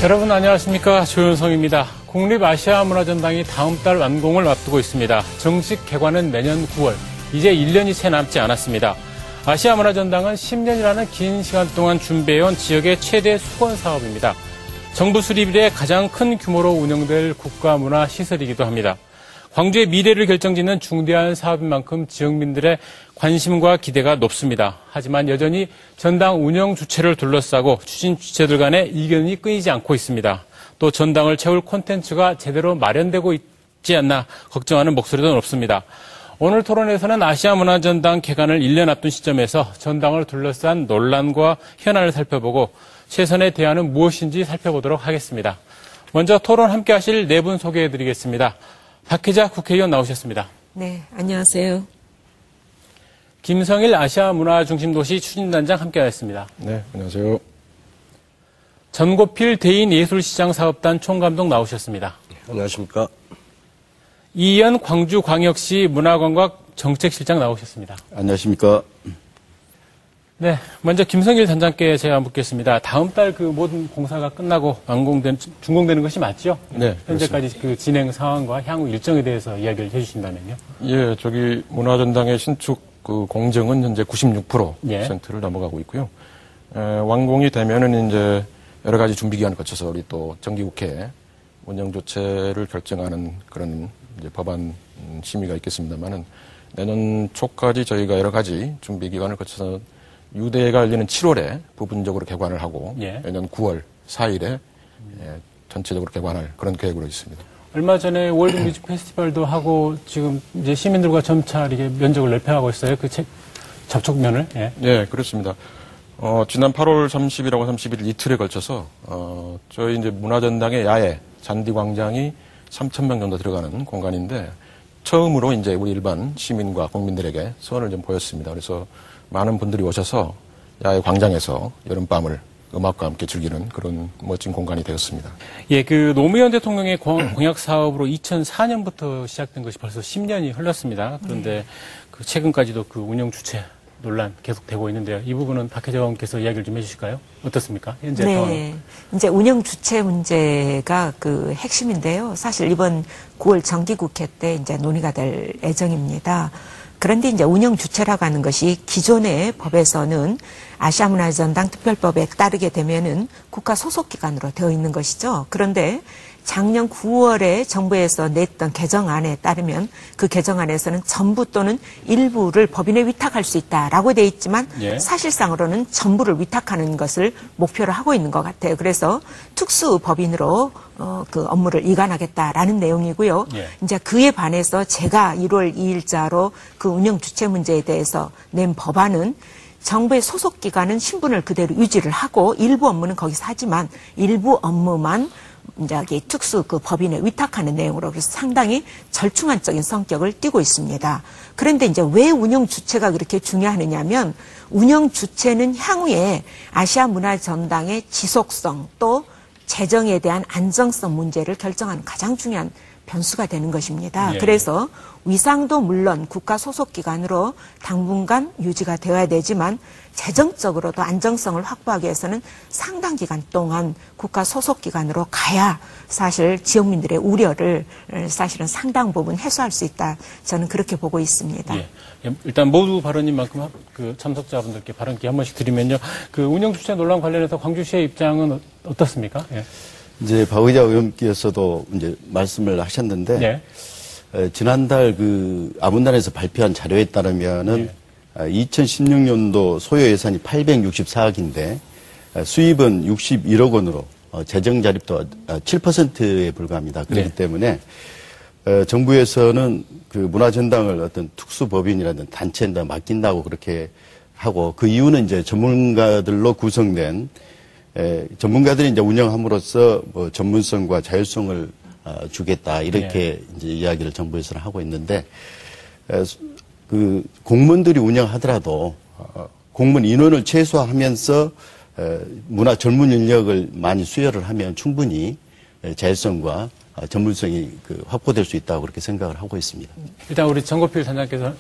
여러분 안녕하십니까, 조윤성입니다. 국립아시아문화전당이 다음 달 완공을 앞두고 있습니다. 정식 개관은 내년 9월, 이제 1년이 채 남지 않았습니다. 아시아문화전당은 10년이라는 긴 시간 동안 준비해온 지역의 최대 수건 사업입니다. 정부 수립 이래 가장 큰 규모로 운영될 국가문화시설이기도 합니다. 광주의 미래를 결정짓는 중대한 사업인 만큼 지역민들의 관심과 기대가 높습니다. 하지만 여전히 전당 운영 주체를 둘러싸고 추진 주체들 간의 이견이 끊이지 않고 있습니다. 또 전당을 채울 콘텐츠가 제대로 마련되고 있지 않나 걱정하는 목소리도 높습니다. 오늘 토론에서는 아시아문화전당 개관을 1년 앞둔 시점에서 전당을 둘러싼 논란과 현안을 살펴보고 최선의 대안은 무엇인지 살펴보도록 하겠습니다. 먼저 토론 함께 하실 네 분 소개해드리겠습니다. 박혜자 국회의원 나오셨습니다. 네, 안녕하세요. 김성일 아시아문화중심도시 추진단장 함께하였습니다. 네, 안녕하세요. 전고필 대인예술시장 사업단 총감독 나오셨습니다. 안녕하십니까. 이현 광주광역시 문화관광정책실장 나오셨습니다. 안녕하십니까. 네, 먼저 김성일 단장께 제가 묻겠습니다. 다음 달 그 모든 공사가 끝나고 준공되는 것이 맞죠? 네. 현재까지 그 진행 상황과 향후 일정에 대해서 이야기를 해주신다면요. 예, 문화전당의 신축 그 공정은 현재 96%를 예. 넘어가고 있고요. 완공이 되면은 이제 여러 가지 준비 기간을 거쳐서 우리 또 정기국회에 운영 조치를 결정하는 그런 이제 법안 심의가 있겠습니다만은 내년 초까지 저희가 여러 가지 준비 기간을 거쳐서 유대가 열리는 7월에 부분적으로 개관을 하고 예. 내년 9월 4일에 전체적으로 개관할 그런 계획으로 있습니다. 얼마 전에 월드 뮤직 페스티벌도 하고 지금 이제 시민들과 점차 이렇게 면적을 넓혀가고 있어요. 그 접촉면을. 예. 네, 그렇습니다. 지난 8월 30일하고 31일 이틀에 걸쳐서 저희 이제 문화전당의 야외 잔디광장이 3,000명 정도 들어가는 공간인데 처음으로 이제 우리 일반 시민과 국민들에게 소원을 좀 보였습니다. 그래서 많은 분들이 오셔서 야외 광장에서 여름밤을 음악과 함께 즐기는 그런 멋진 공간이 되었습니다. 예, 그 노무현 대통령의 공약 사업으로 2004년부터 시작된 것이 벌써 10년이 흘렀습니다. 그런데 그 최근까지도 그 운영 주체 논란 계속되고 있는데요. 이 부분은 박혜자 의원께서 이야기를 좀 해주실까요? 어떻습니까? 현재 상황. 네, 이제 운영 주체 문제가 그 핵심인데요. 사실 이번 9월 정기국회 때 이제 논의가 될 예정입니다. 그런데 이제 운영 주체라고 하는 것이 기존의 법에서는 아시아문화전당 특별법에 따르게 되면은 국가 소속기관으로 되어 있는 것이죠. 그런데 작년 9월에 정부에서 냈던 개정안에 따르면 그 개정안에서는 전부 또는 일부를 법인에 위탁할 수 있다라고 돼 있지만 예. 사실상으로는 전부를 위탁하는 것을 목표로 하고 있는 것 같아요. 그래서 특수법인으로 그 업무를 이관하겠다라는 내용이고요. 예. 이제 그에 반해서 제가 1월 2일자로 그 운영 주체 문제에 대해서 낸 법안은 정부의 소속기관은 신분을 그대로 유지를 하고 일부 업무는 거기서 하지만 일부 업무만 이제 특수 그 법인에 위탁하는 내용으로 그래서 상당히 절충안적인 성격을 띠고 있습니다. 그런데 이제 왜 운영 주체가 그렇게 중요하느냐면 운영 주체는 향후에 아시아문화전당의 지속성 또 재정에 대한 안정성 문제를 결정하는 가장 중요한 변수가 되는 것입니다. 예. 그래서 위상도 물론 국가 소속기관으로 당분간 유지가 되어야 되지만 재정적으로도 안정성을 확보하기 위해서는 상당 기간 동안 국가 소속기관으로 가야 사실 지역민들의 우려를 사실은 상당 부분 해소할 수 있다. 저는 그렇게 보고 있습니다. 예. 일단 모두 발언인 만큼 그 참석자분들께 발언 기회 한 번씩 드리면요. 그 운영 주체 논란 관련해서 광주시의 입장은 어떻습니까? 예. 이제 박의자 의원께서도 이제 말씀을 하셨는데, 예. 지난달 그 아문단에서 발표한 자료에 따르면은 2016년도 소요 예산이 864억인데 수입은 61억 원으로 재정 자립도 7%에 불과합니다. 그렇기 때문에 정부에서는 그 문화전당을 어떤 특수법인이라든 단체에 맡긴다고 그렇게 하고 그 이유는 이제 전문가들로 구성된 전문가들이 이제 운영함으로써 뭐 전문성과 자율성을 주겠다 이렇게 이제 이야기를 정부에서는 하고 있는데 그 공무원들이 운영하더라도 공무원 인원을 최소화하면서 문화 전문 인력을 많이 수혈을 하면 충분히 자율성과 전문성이 확보될 수 있다고 그렇게 생각을 하고 있습니다. 일단 우리 정고필 단장께서는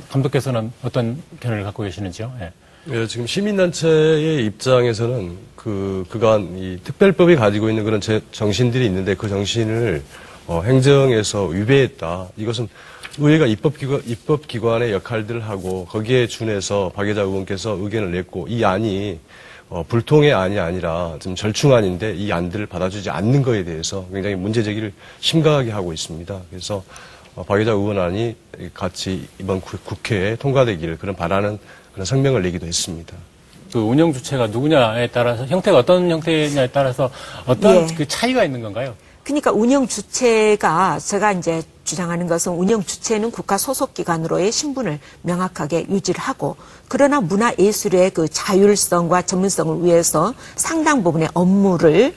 감독께서는 어떤 견해를 갖고 계시는지요? 예. 예, 지금 시민단체의 입장에서는 그간 이 특별법이 가지고 있는 그런 정신들이 있는데 그 정신을 행정에서 위배했다. 이것은 의회가 입법기관의 역할들을 하고 거기에 준해서 박여자 의원께서 의견을 냈고 이 안이 불통의 안이 아니라 좀 절충안인데 이 안들을 받아주지 않는 것에 대해서 굉장히 문제 제기를 심각하게 하고 있습니다. 그래서 박여자 의원안이 같이 이번 국회에 통과되기를 그런 바라는 그런 성명을 내기도 했습니다. 그 운영 주체가 누구냐에 따라서 형태가 어떤 형태냐에 따라서 어떤 예. 그 차이가 있는 건가요? 그러니까 운영 주체가 제가 이제 주장하는 것은 운영 주체는 국가 소속 기관으로의 신분을 명확하게 유지를 하고 그러나 문화예술의 그 자율성과 전문성을 위해서 상당 부분의 업무를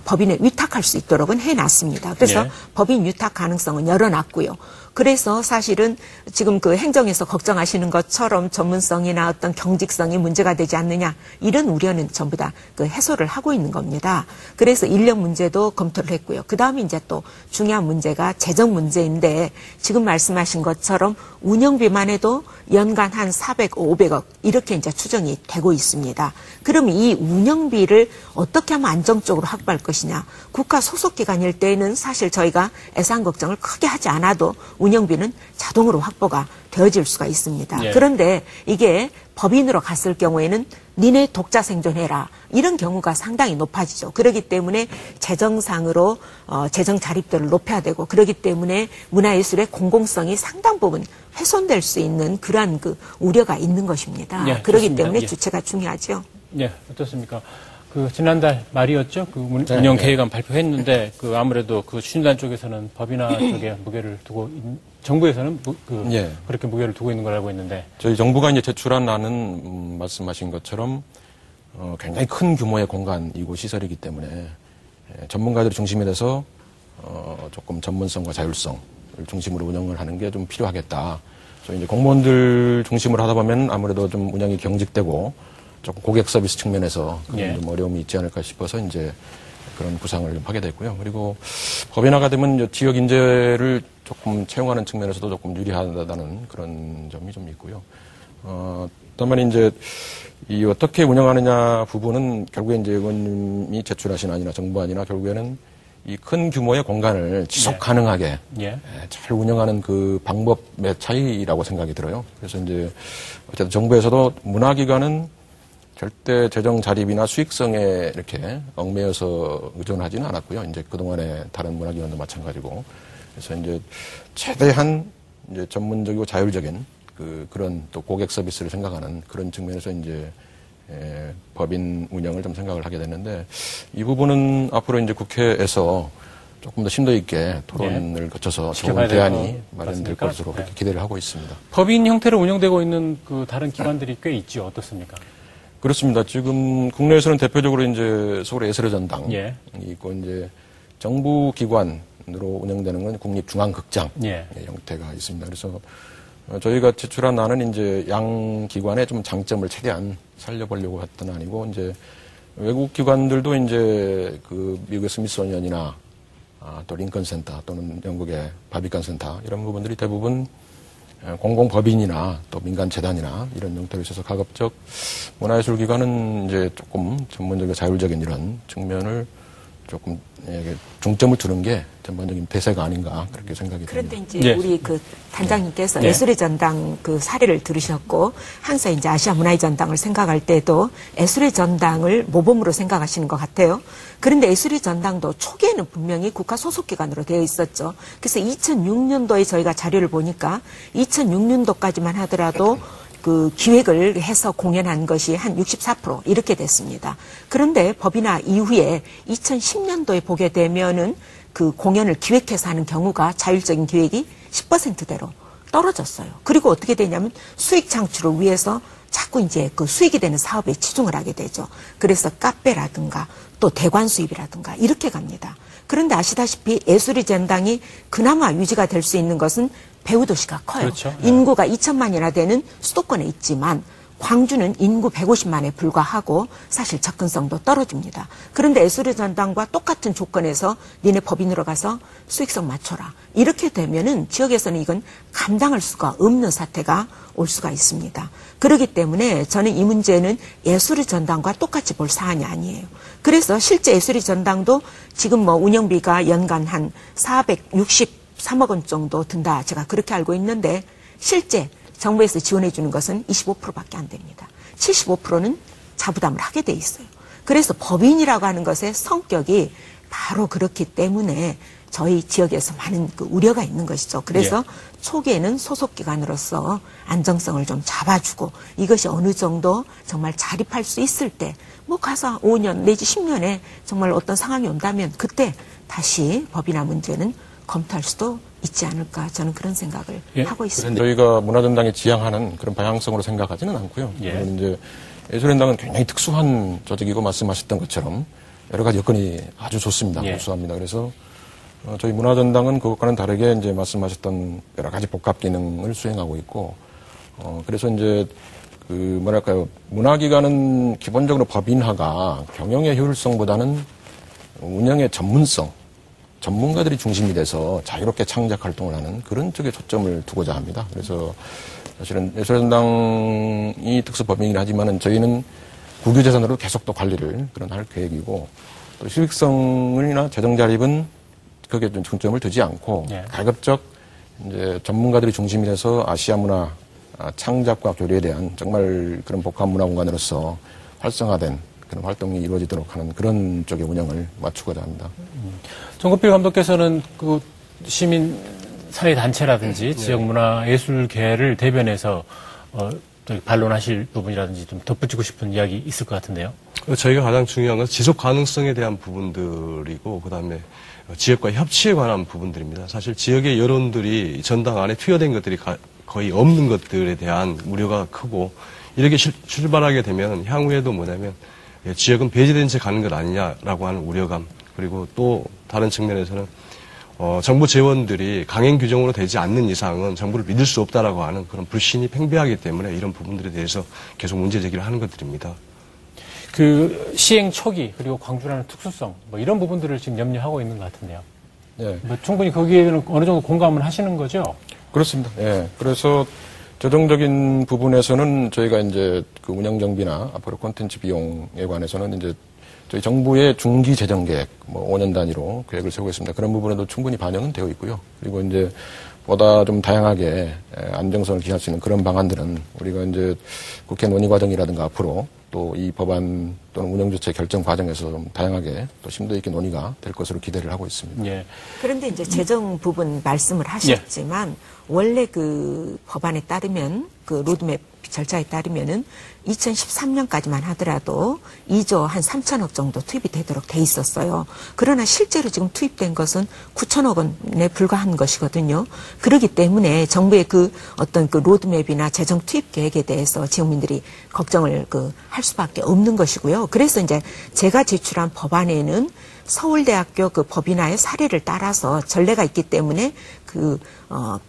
법인에 위탁할 수 있도록은 해놨습니다. 그래서 예. 법인 위탁 가능성은 열어놨고요. 그래서 사실은 지금 그 행정에서 걱정하시는 것처럼 전문성이나 어떤 경직성이 문제가 되지 않느냐 이런 우려는 전부 다 그 해소를 하고 있는 겁니다. 그래서 인력 문제도 검토를 했고요. 그 다음에 이제 또 중요한 문제가 재정 문제인데 지금 말씀하신 것처럼 운영비만 해도 연간 한 400, 500억 이렇게 이제 추정이 되고 있습니다. 그러면 이 운영비를 어떻게 하면 안정적으로 확보할 것이냐. 국가 소속기관일 때는 사실 저희가 예산 걱정을 크게 하지 않아도 운영비는 자동으로 확보가 되어질 수가 있습니다. 예. 그런데 이게 법인으로 갔을 경우에는 니네 독자 생존해라. 이런 경우가 상당히 높아지죠. 그렇기 때문에 재정상으로 재정 자립도를 높여야 되고 그렇기 때문에 문화예술의 공공성이 상당 부분 훼손될 수 있는 그러한 그 우려가 있는 것입니다. 예, 그렇기 좋습니다. 때문에 예. 주체가 중요하죠. 예, 어떻습니까? 그 지난달 말이었죠. 그 네, 운영 네. 계획안 발표했는데 그 아무래도 그 추진단 쪽에서는 법이나 쪽에 무게를 두고 정부에서는 예. 그렇게 무게를 두고 있는 걸 알고 있는데 저희 정부가 이제 제출한 안은 말씀하신 것처럼 굉장히 큰 규모의 공간이고 시설이기 때문에 전문가들이 중심이 돼서 조금 전문성과 자율성을 중심으로 운영을 하는 게 좀 필요하겠다. 저희 이제 공무원들 중심으로 하다 보면 아무래도 좀 운영이 경직되고 조금 고객 서비스 측면에서 예. 좀 어려움이 있지 않을까 싶어서 이제 그런 구상을 좀 하게 됐고요. 그리고 법인화가 되면 이제 지역 인재를 조금 채용하는 측면에서도 조금 유리하다는 그런 점이 좀 있고요. 다만 이제 이 어떻게 운영하느냐 부분은 결국에 이제 의원님이 제출하신 안이나 정부안이나 결국에는 이 큰 규모의 공간을 지속 가능하게 예. 잘 운영하는 그 방법의 차이라고 생각이 들어요. 그래서 이제 어쨌든 정부에서도 문화기관은 절대 재정 자립이나 수익성에 이렇게 얽매여서 의존하지는 않았고요. 이제 그동안의 다른 문화기관도 마찬가지고. 그래서 이제 최대한 이제 전문적이고 자율적인 그런 또 고객 서비스를 생각하는 그런 측면에서 이제 법인 운영을 좀 생각을 하게 됐는데 이 부분은 앞으로 이제 국회에서 조금 더 심도 있게 토론을 거쳐서 지켜봐야 좋은 될 대안이 것 마련될 같습니까? 것으로 그렇게 기대를 하고 있습니다. 법인 형태로 운영되고 있는 그 다른 기관들이 꽤 있죠. 어떻습니까? 그렇습니다. 지금 국내에서는 대표적으로 이제 서울의 예술의 전당이 예. 있고 이제 정부 기관으로 운영되는 건 국립중앙극장 예. 형태가 있습니다. 그래서 저희가 제출한 안은 이제 양 기관의 좀 장점을 최대한 살려보려고 했던 안이고 이제 외국 기관들도 이제 그 미국의 스미소니언이나 또 링컨 센터 또는 영국의 바비칸 센터 이런 부분들이 대부분 공공법인이나 또 민간재단이나 이런 형태로 있어서 가급적 문화예술기관은 이제 조금 전문적이고 자율적인 이런 측면을 조금 중점을 두는 게 전반적인 대세가 아닌가 그렇게 생각이 그런데 듭니다. 이제 예. 우리 그 단장님께서 네. 예술의 전당 그 사례를 들으셨고 항상 이제 아시아 문화의 전당을 생각할 때도 예술의 전당을 모범으로 생각하시는 것 같아요. 그런데 예술의 전당도 초기에는 분명히 국가 소속기관으로 되어 있었죠. 그래서 2006년도에 저희가 자료를 보니까 2006년도까지만 하더라도 그 기획을 해서 공연한 것이 한 64% 이렇게 됐습니다. 그런데 법인화 이후에 2010년도에 보게 되면은 그 공연을 기획해서 하는 경우가 자율적인 기획이 10%대로 떨어졌어요. 그리고 어떻게 되냐면 수익 창출을 위해서 자꾸 이제 그 수익이 되는 사업에 치중을 하게 되죠. 그래서 카페라든가 또 대관 수입이라든가 이렇게 갑니다. 그런데 아시다시피 예술의 전당이 그나마 유지가 될 수 있는 것은 배우 도시가 커요. 그렇죠. 네. 인구가 2천만이나 되는 수도권에 있지만 광주는 인구 150만에 불과하고 사실 접근성도 떨어집니다. 그런데 예술의 전당과 똑같은 조건에서 니네 법인으로 가서 수익성 맞춰라. 이렇게 되면은 지역에서는 이건 감당할 수가 없는 사태가 올 수가 있습니다. 그렇기 때문에 저는 이 문제는 예술의 전당과 똑같이 볼 사안이 아니에요. 그래서 실제 예술의 전당도 지금 뭐 운영비가 연간 한 463억 원 정도 든다. 제가 그렇게 알고 있는데 실제 정부에서 지원해 주는 것은 25%밖에 안 됩니다. 75%는 자부담을 하게 돼 있어요. 그래서 법인이라고 하는 것의 성격이 바로 그렇기 때문에 저희 지역에서 많은 그 우려가 있는 것이죠. 그래서 초기에는 소속기관으로서 안정성을 좀 잡아주고 이것이 어느 정도 정말 자립할 수 있을 때 뭐 가서 5년 내지 10년에 정말 어떤 상황이 온다면 그때 다시 법인화 문제는 검토할 수도 있지 않을까 저는 그런 생각을 하고 있습니다. 저희가 문화전당이 지향하는 그런 방향성으로 생각하지는 않고요. 이제 예술연당은 굉장히 특수한 조직이고 말씀하셨던 것처럼 여러 가지 여건이 아주 좋습니다. 우수합니다. 그래서 저희 문화전당은 그것과는 다르게 이제 말씀하셨던 여러 가지 복합 기능을 수행하고 있고 그래서 이제 그 뭐랄까요 문화기관은 기본적으로 법인화가 경영의 효율성보다는 운영의 전문성 전문가들이 중심이 돼서 자유롭게 창작 활동을 하는 그런 쪽에 초점을 두고자 합니다. 그래서 사실은 예술연당이 특수법인이긴 하지만은 저희는 국유재산으로 계속 또 관리를 할 계획이고 또 수익성이나 재정 자립은 거기에 좀 중점을 두지 않고 가급적 이제 전문가들이 중심이 돼서 아시아 문화 창작과 교류에 대한 정말 그런 복합 문화 공간으로서 활성화된 그런 활동이 이루어지도록 하는 그런 쪽의 운영을 맞추고자 합니다. 정국필 감독께서는 그 시민 사회 단체라든지 지역 문화 예술계를 대변해서 반론하실 부분이라든지 좀 덧붙이고 싶은 이야기 있을 것 같은데요. 저희가 가장 중요한 건 지속 가능성에 대한 부분들이고 그다음에 지역과 협치에 관한 부분들입니다. 사실 지역의 여론들이 전당 안에 투여된 것들이 거의 없는 것들에 대한 우려가 크고 이렇게 출발하게 되면 향후에도 뭐냐면 지역은 배제된 채 가는 것 아니냐라고 하는 우려감 그리고 또 다른 측면에서는 정부 재원들이 강행 규정으로 되지 않는 이상은 정부를 믿을 수 없다라고 하는 그런 불신이 팽배하기 때문에 이런 부분들에 대해서 계속 문제 제기를 하는 것들입니다. 그 시행 초기 그리고 광주라는 특수성 뭐 이런 부분들을 지금 염려하고 있는 것 같은데요. 뭐 충분히 거기에는 어느 정도 공감을 하시는 거죠? 그렇습니다. 그래서 재정적인 부분에서는 저희가 이제 그 운영 정비나 앞으로 콘텐츠 비용에 관해서는 이제 저희 정부의 중기 재정 계획, 뭐 5년 단위로 계획을 세우고 있습니다. 그런 부분에도 충분히 반영은 되어 있고요. 그리고 이제 보다 좀 다양하게 안정성을 기할 수 있는 그런 방안들은 우리가 이제 국회 논의 과정이라든가 앞으로 또 이 법안 또는 운영주체 결정 과정에서 좀 다양하게 또 심도 있게 논의가 될 것으로 기대를 하고 있습니다. 그런데 이제 재정 부분 말씀을 하셨지만 원래 그 법안에 따르면 그 로드맵 절차에 따르면은 2013년까지만 하더라도 2조 한 3천억 정도 투입이 되도록 돼 있었어요. 그러나 실제로 지금 투입된 것은 9천억 원에 불과한 것이거든요. 그렇기 때문에 정부의 그 어떤 그 로드맵이나 재정 투입 계획에 대해서 지역민들이 걱정을 할 수밖에 없는 것이고요. 그래서 이제 제가 제출한 법안에는 서울대학교 그 법인화의 사례를 따라서 전례가 있기 때문에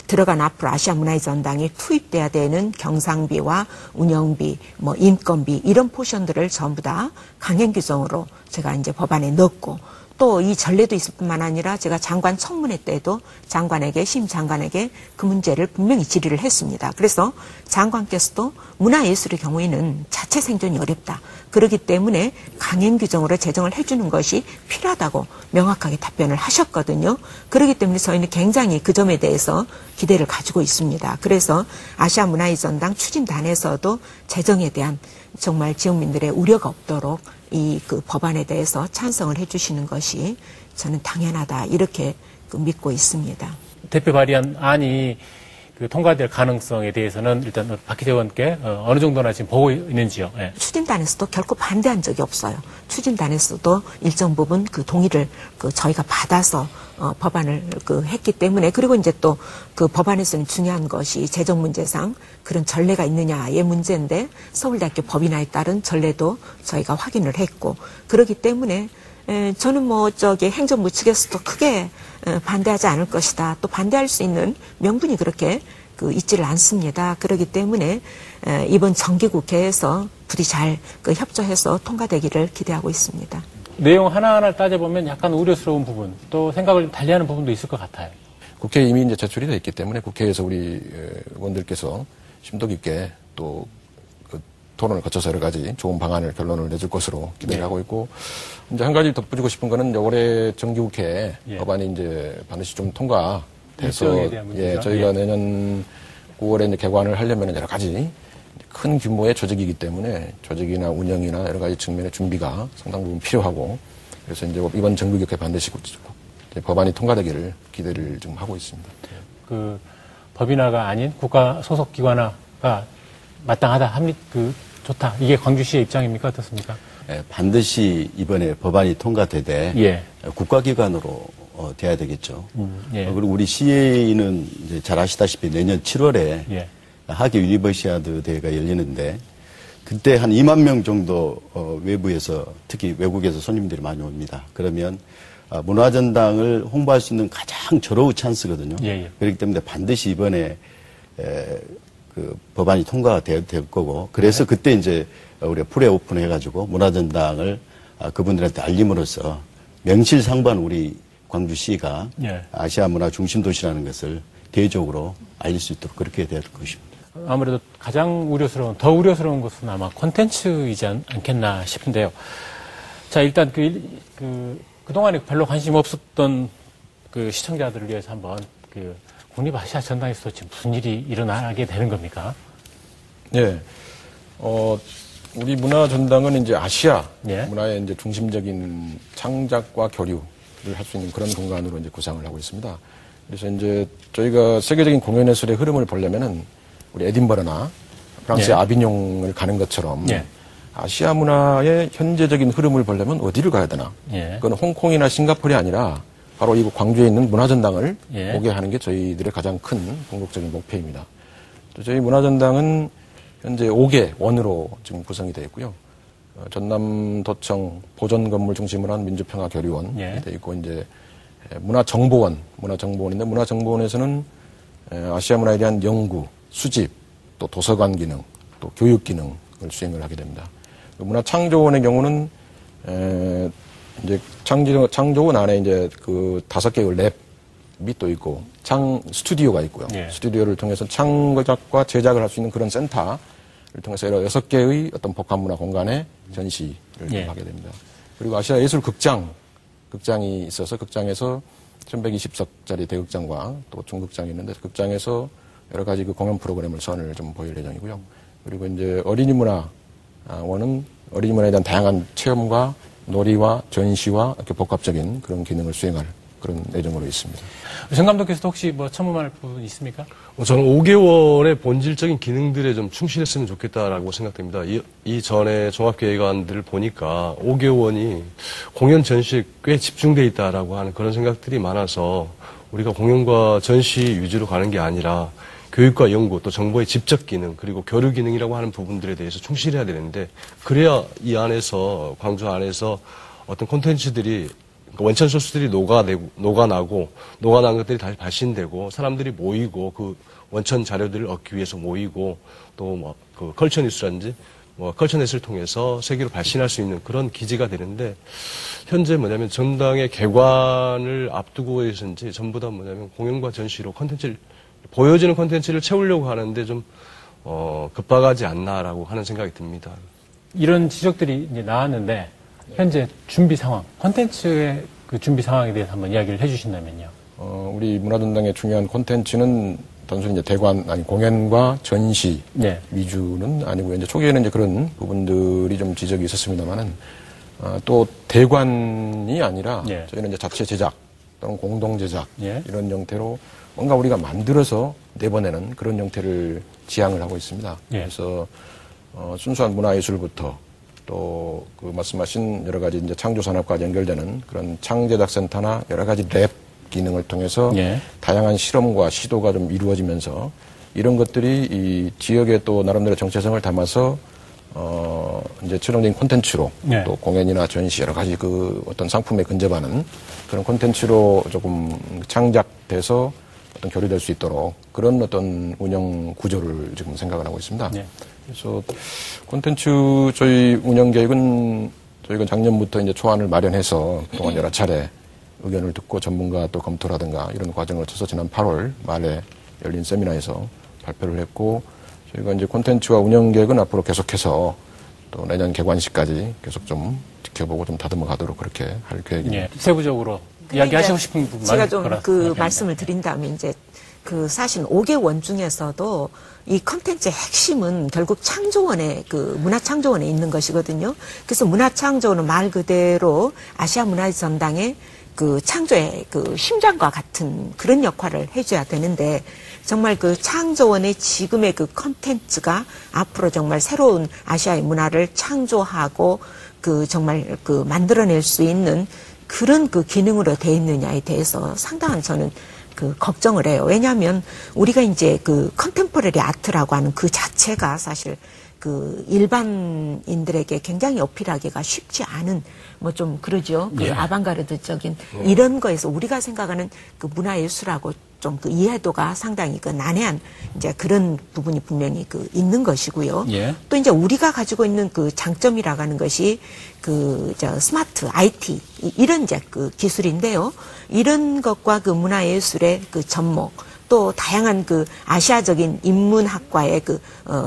들어간 앞으로 아시아 문화의 전당이 투입돼야 되는 경상비와 운영비, 뭐 인건비 이런 포션들을 전부 다 강행 규정으로 제가 이제 법안에 넣었고 또 이 전례도 있을 뿐만 아니라 제가 장관 청문회 때도 심 장관에게 그 문제를 분명히 질의를 했습니다. 그래서 장관께서도 문화예술의 경우에는 자체 생존이 어렵다. 그렇기 때문에 강행 규정으로 재정을 해주는 것이 필요하다고 명확하게 답변을 하셨거든요. 그렇기 때문에 저희는 굉장히 그 점에 대해서 기대를 가지고 있습니다. 그래서 아시아 문화의 전당 추진단에서도 재정에 대한 정말 지역민들의 우려가 없도록 그 법안에 대해서 찬성을 해주시는 것이 저는 당연하다 이렇게 믿고 있습니다. 대표 발의한 안이 통과될 가능성에 대해서는 일단 박희대 의원께 어느 정도나 지금 보고 있는지요? 추진단에서도 결코 반대한 적이 없어요. 추진단에서도 일정 부분 그 동의를 저희가 받아서 법안을 했기 때문에 그리고 이제 또 그 법안에서는 중요한 것이 재정 문제상 그런 전례가 있느냐의 문제인데 서울대학교 법인화에 따른 전례도 저희가 확인을 했고 그렇기 때문에 저는 행정부 측에서도 크게 반대하지 않을 것이다. 또 반대할 수 있는 명분이 그렇게 있지를 않습니다. 그렇기 때문에 이번 정기국회에서 부디 잘 협조해서 통과되기를 기대하고 있습니다. 내용 하나하나를 따져보면 약간 우려스러운 부분, 또 생각을 달리하는 부분도 있을 것 같아요. 국회에 이미 이제 제출이 되어 있기 때문에 국회에서 우리 의원들께서 심도 깊게 또 그 토론을 거쳐서 여러 가지 좋은 방안을 결론을 내줄 것으로 기대를 하고 있고, 이제 한 가지 덧붙이고 싶은 거는 올해 정기국회에 법안이 이제 반드시 좀 통과돼서 저희가 내년 9월에 이제 개관을 하려면 여러 가지 큰 규모의 조직이기 때문에 조직이나 운영이나 여러 가지 측면의 준비가 상당 부분 필요하고, 그래서 이제 이번 정기국회 반드시 법안이 통과되기를 기대를 좀 하고 있습니다. 그 법인화가 아닌 국가 소속 기관화가 마땅하다, 좋다. 이게 광주시의 입장입니까? 어떻습니까? 예, 반드시 이번에 법안이 통과되되 국가기관으로 돼야 되겠죠. 그리고 우리 CA는 이제 잘 아시다시피 내년 7월에 하계 유니버시아드 대회가 열리는데, 그때 한 2만 명 정도 외부에서, 특히 외국에서 손님들이 많이 옵니다. 그러면 문화전당을 홍보할 수 있는 가장 절호의 찬스거든요. 그렇기 때문에 반드시 이번에 그 법안이 통과가 될 거고, 그래서 그때 이제 우리가 프레 오픈 해가지고 문화전당을 그분들한테 알림으로써 명실상부한 우리 광주시가 아시아 문화 중심 도시라는 것을 대외적으로 알릴 수 있도록 그렇게 될 것입니다. 아무래도 가장 더 우려스러운 것은 아마 콘텐츠이지 않겠나 싶은데요. 자, 일단 그동안에 별로 관심 없었던 그 시청자들을 위해서 한번 국립아시아 전당에서 지금 무슨 일이 일어나게 되는 겁니까? 네. 우리 문화전당은 이제 아시아 문화의 이제 중심적인 창작과 교류를 할 수 있는 그런 공간으로 이제 구상을 하고 있습니다. 그래서 이제 저희가 세계적인 공연예술의 흐름을 보려면은 우리 에딘버러나 프랑스의 아비뇽을 가는 것처럼 아시아 문화의 현재적인 흐름을 보려면 어디를 가야 되나? 그건 홍콩이나 싱가포르이 아니라 바로 이 광주에 있는 문화전당을 오게 하는 게 저희들의 가장 큰 궁극적인 목표입니다. 또 저희 문화전당은 현재 5개 원으로 지금 구성이 되어 있고요. 전남도청 보존건물 중심으로 한 민주평화교류원이 되어 있고, 이제 문화정보원인데, 문화정보원에서는 아시아 문화에 대한 연구, 수집, 또 도서관 기능, 또 교육 기능을 수행을 하게 됩니다. 문화창조원의 경우는 이제 창조원 안에 이제 그 5개의 랩이 또 있고 스튜디오가 있고요. 스튜디오를 통해서 창작과 제작을 할 수 있는 그런 센터를 통해서 6개의 어떤 복합문화 공간의 전시를 하게 됩니다. 그리고 아시아 예술극장이 있어서 극장에서 1120석짜리 대극장과 또 중극장이 있는데, 극장에서 여러 가지 그 공연 프로그램을 선을 좀 보일 예정이고요. 그리고 이제 어린이 문화원은 어린이 문화에 대한 다양한 체험과 놀이와 전시와 이렇게 복합적인 그런 기능을 수행할 그런 예정으로 있습니다. 정 감독께서도 혹시 첨언할 부분 있습니까? 저는 5개월의 본질적인 기능들에 좀 충실했으면 좋겠다라고 생각됩니다. 이 전에 종합계획안들을 보니까 5개월이 공연 전시에 꽤 집중되어 있다라고 하는 그런 생각들이 많아서, 우리가 공연과 전시 위주로 가는 게 아니라 교육과 연구, 또 정보의 집적 기능, 그리고 교류 기능이라고 하는 부분들에 대해서 충실해야 되는데, 그래야 이 안에서, 광주 안에서 어떤 콘텐츠들이, 원천 소스들이 녹아나고, 녹아난 것들이 다시 발신되고, 사람들이 모이고, 그 원천 자료들을 얻기 위해서 모이고, 또 그 컬처 뉴스라든지, 컬처넷을 통해서 세계로 발신할 수 있는 그런 기지가 되는데, 현재 전당의 개관을 앞두고 있는지 전부 다 공연과 전시로 보여지는 콘텐츠를 채우려고 하는데 좀 급박하지 않나라고 하는 생각이 듭니다. 이런 지적들이 이제 나왔는데, 현재 준비 상황, 콘텐츠의 그 준비 상황에 대해서 한번 이야기를 해주신다면요. 우리 문화전당의 중요한 콘텐츠는 단순히 이제 공연과 전시 위주는 아니고, 이제 초기에는 이제 그런 부분들이 좀 지적이 있었습니다만은, 또 대관이 아니라 저희는 이제 자체 제작 또는 공동 제작 이런 형태로 뭔가 우리가 만들어서 내보내는 그런 형태를 지향을 하고 있습니다. 그래서 순수한 문화예술부터 또 그 말씀하신 여러 가지 이제 창조산업과 연결되는 그런 창제작센터나 여러 가지 랩 기능을 통해서 다양한 실험과 시도가 좀 이루어지면서, 이런 것들이 이 지역의 또 나름대로 정체성을 담아서 이제 최종적인 콘텐츠로 또 공연이나 전시 여러 가지 그 어떤 상품에 근접하는 그런 콘텐츠로 조금 창작돼서 어떤 교류될 수 있도록 그런 어떤 운영 구조를 지금 생각을 하고 있습니다. 네. 그래서 콘텐츠 저희 운영 계획은 저희가 작년부터 이제 초안을 마련해서 그동안 여러 차례 의견을 듣고 전문가 또 검토라든가 이런 과정을 거쳐서 지난 8월 말에 열린 세미나에서 발표를 했고 저희가 이제 콘텐츠와 운영 계획은 앞으로 계속해서 또 내년 개관식까지 계속 좀 지켜보고 좀 다듬어 가도록 그렇게 할 계획입니다. 예, 세부적으로 이야기하시고 싶은 부분 제가 좀 그 말씀을 드린다면 이제 그 사실 5개 원 중에서도 이 컨텐츠의 핵심은 결국 창조원의 그 문화창조원에 있는 것이거든요. 그래서 문화창조원은 말 그대로 아시아 문화전당의 그 창조의 그 심장과 같은 그런 역할을 해줘야 되는데 정말 그 창조원의 지금의 그 컨텐츠가 앞으로 정말 새로운 아시아의 문화를 창조하고 그 정말 그 만들어낼 수 있는 그런 그 기능으로 돼 있느냐에 대해서 상당한 저는 그 걱정을 해요. 왜냐하면 우리가 이제 그 컨템포러리 아트라고 하는 그 자체가 사실 그 일반인들에게 굉장히 어필하기가 쉽지 않은 뭐 좀 그러죠. 그 아방가르드적인 이런 거에서 우리가 생각하는 그 문화예술하고 좀 그 이해도가 상당히 그 난해한 이제 그런 부분이 분명히 그 있는 것이고요. 또 이제 우리가 가지고 있는 그 장점이라고 하는 것이 그 스마트 IT 이런 이제 그 기술인데요. 이런 것과 그 문화예술의 그 접목 또 다양한 그 아시아적인 인문학과의 그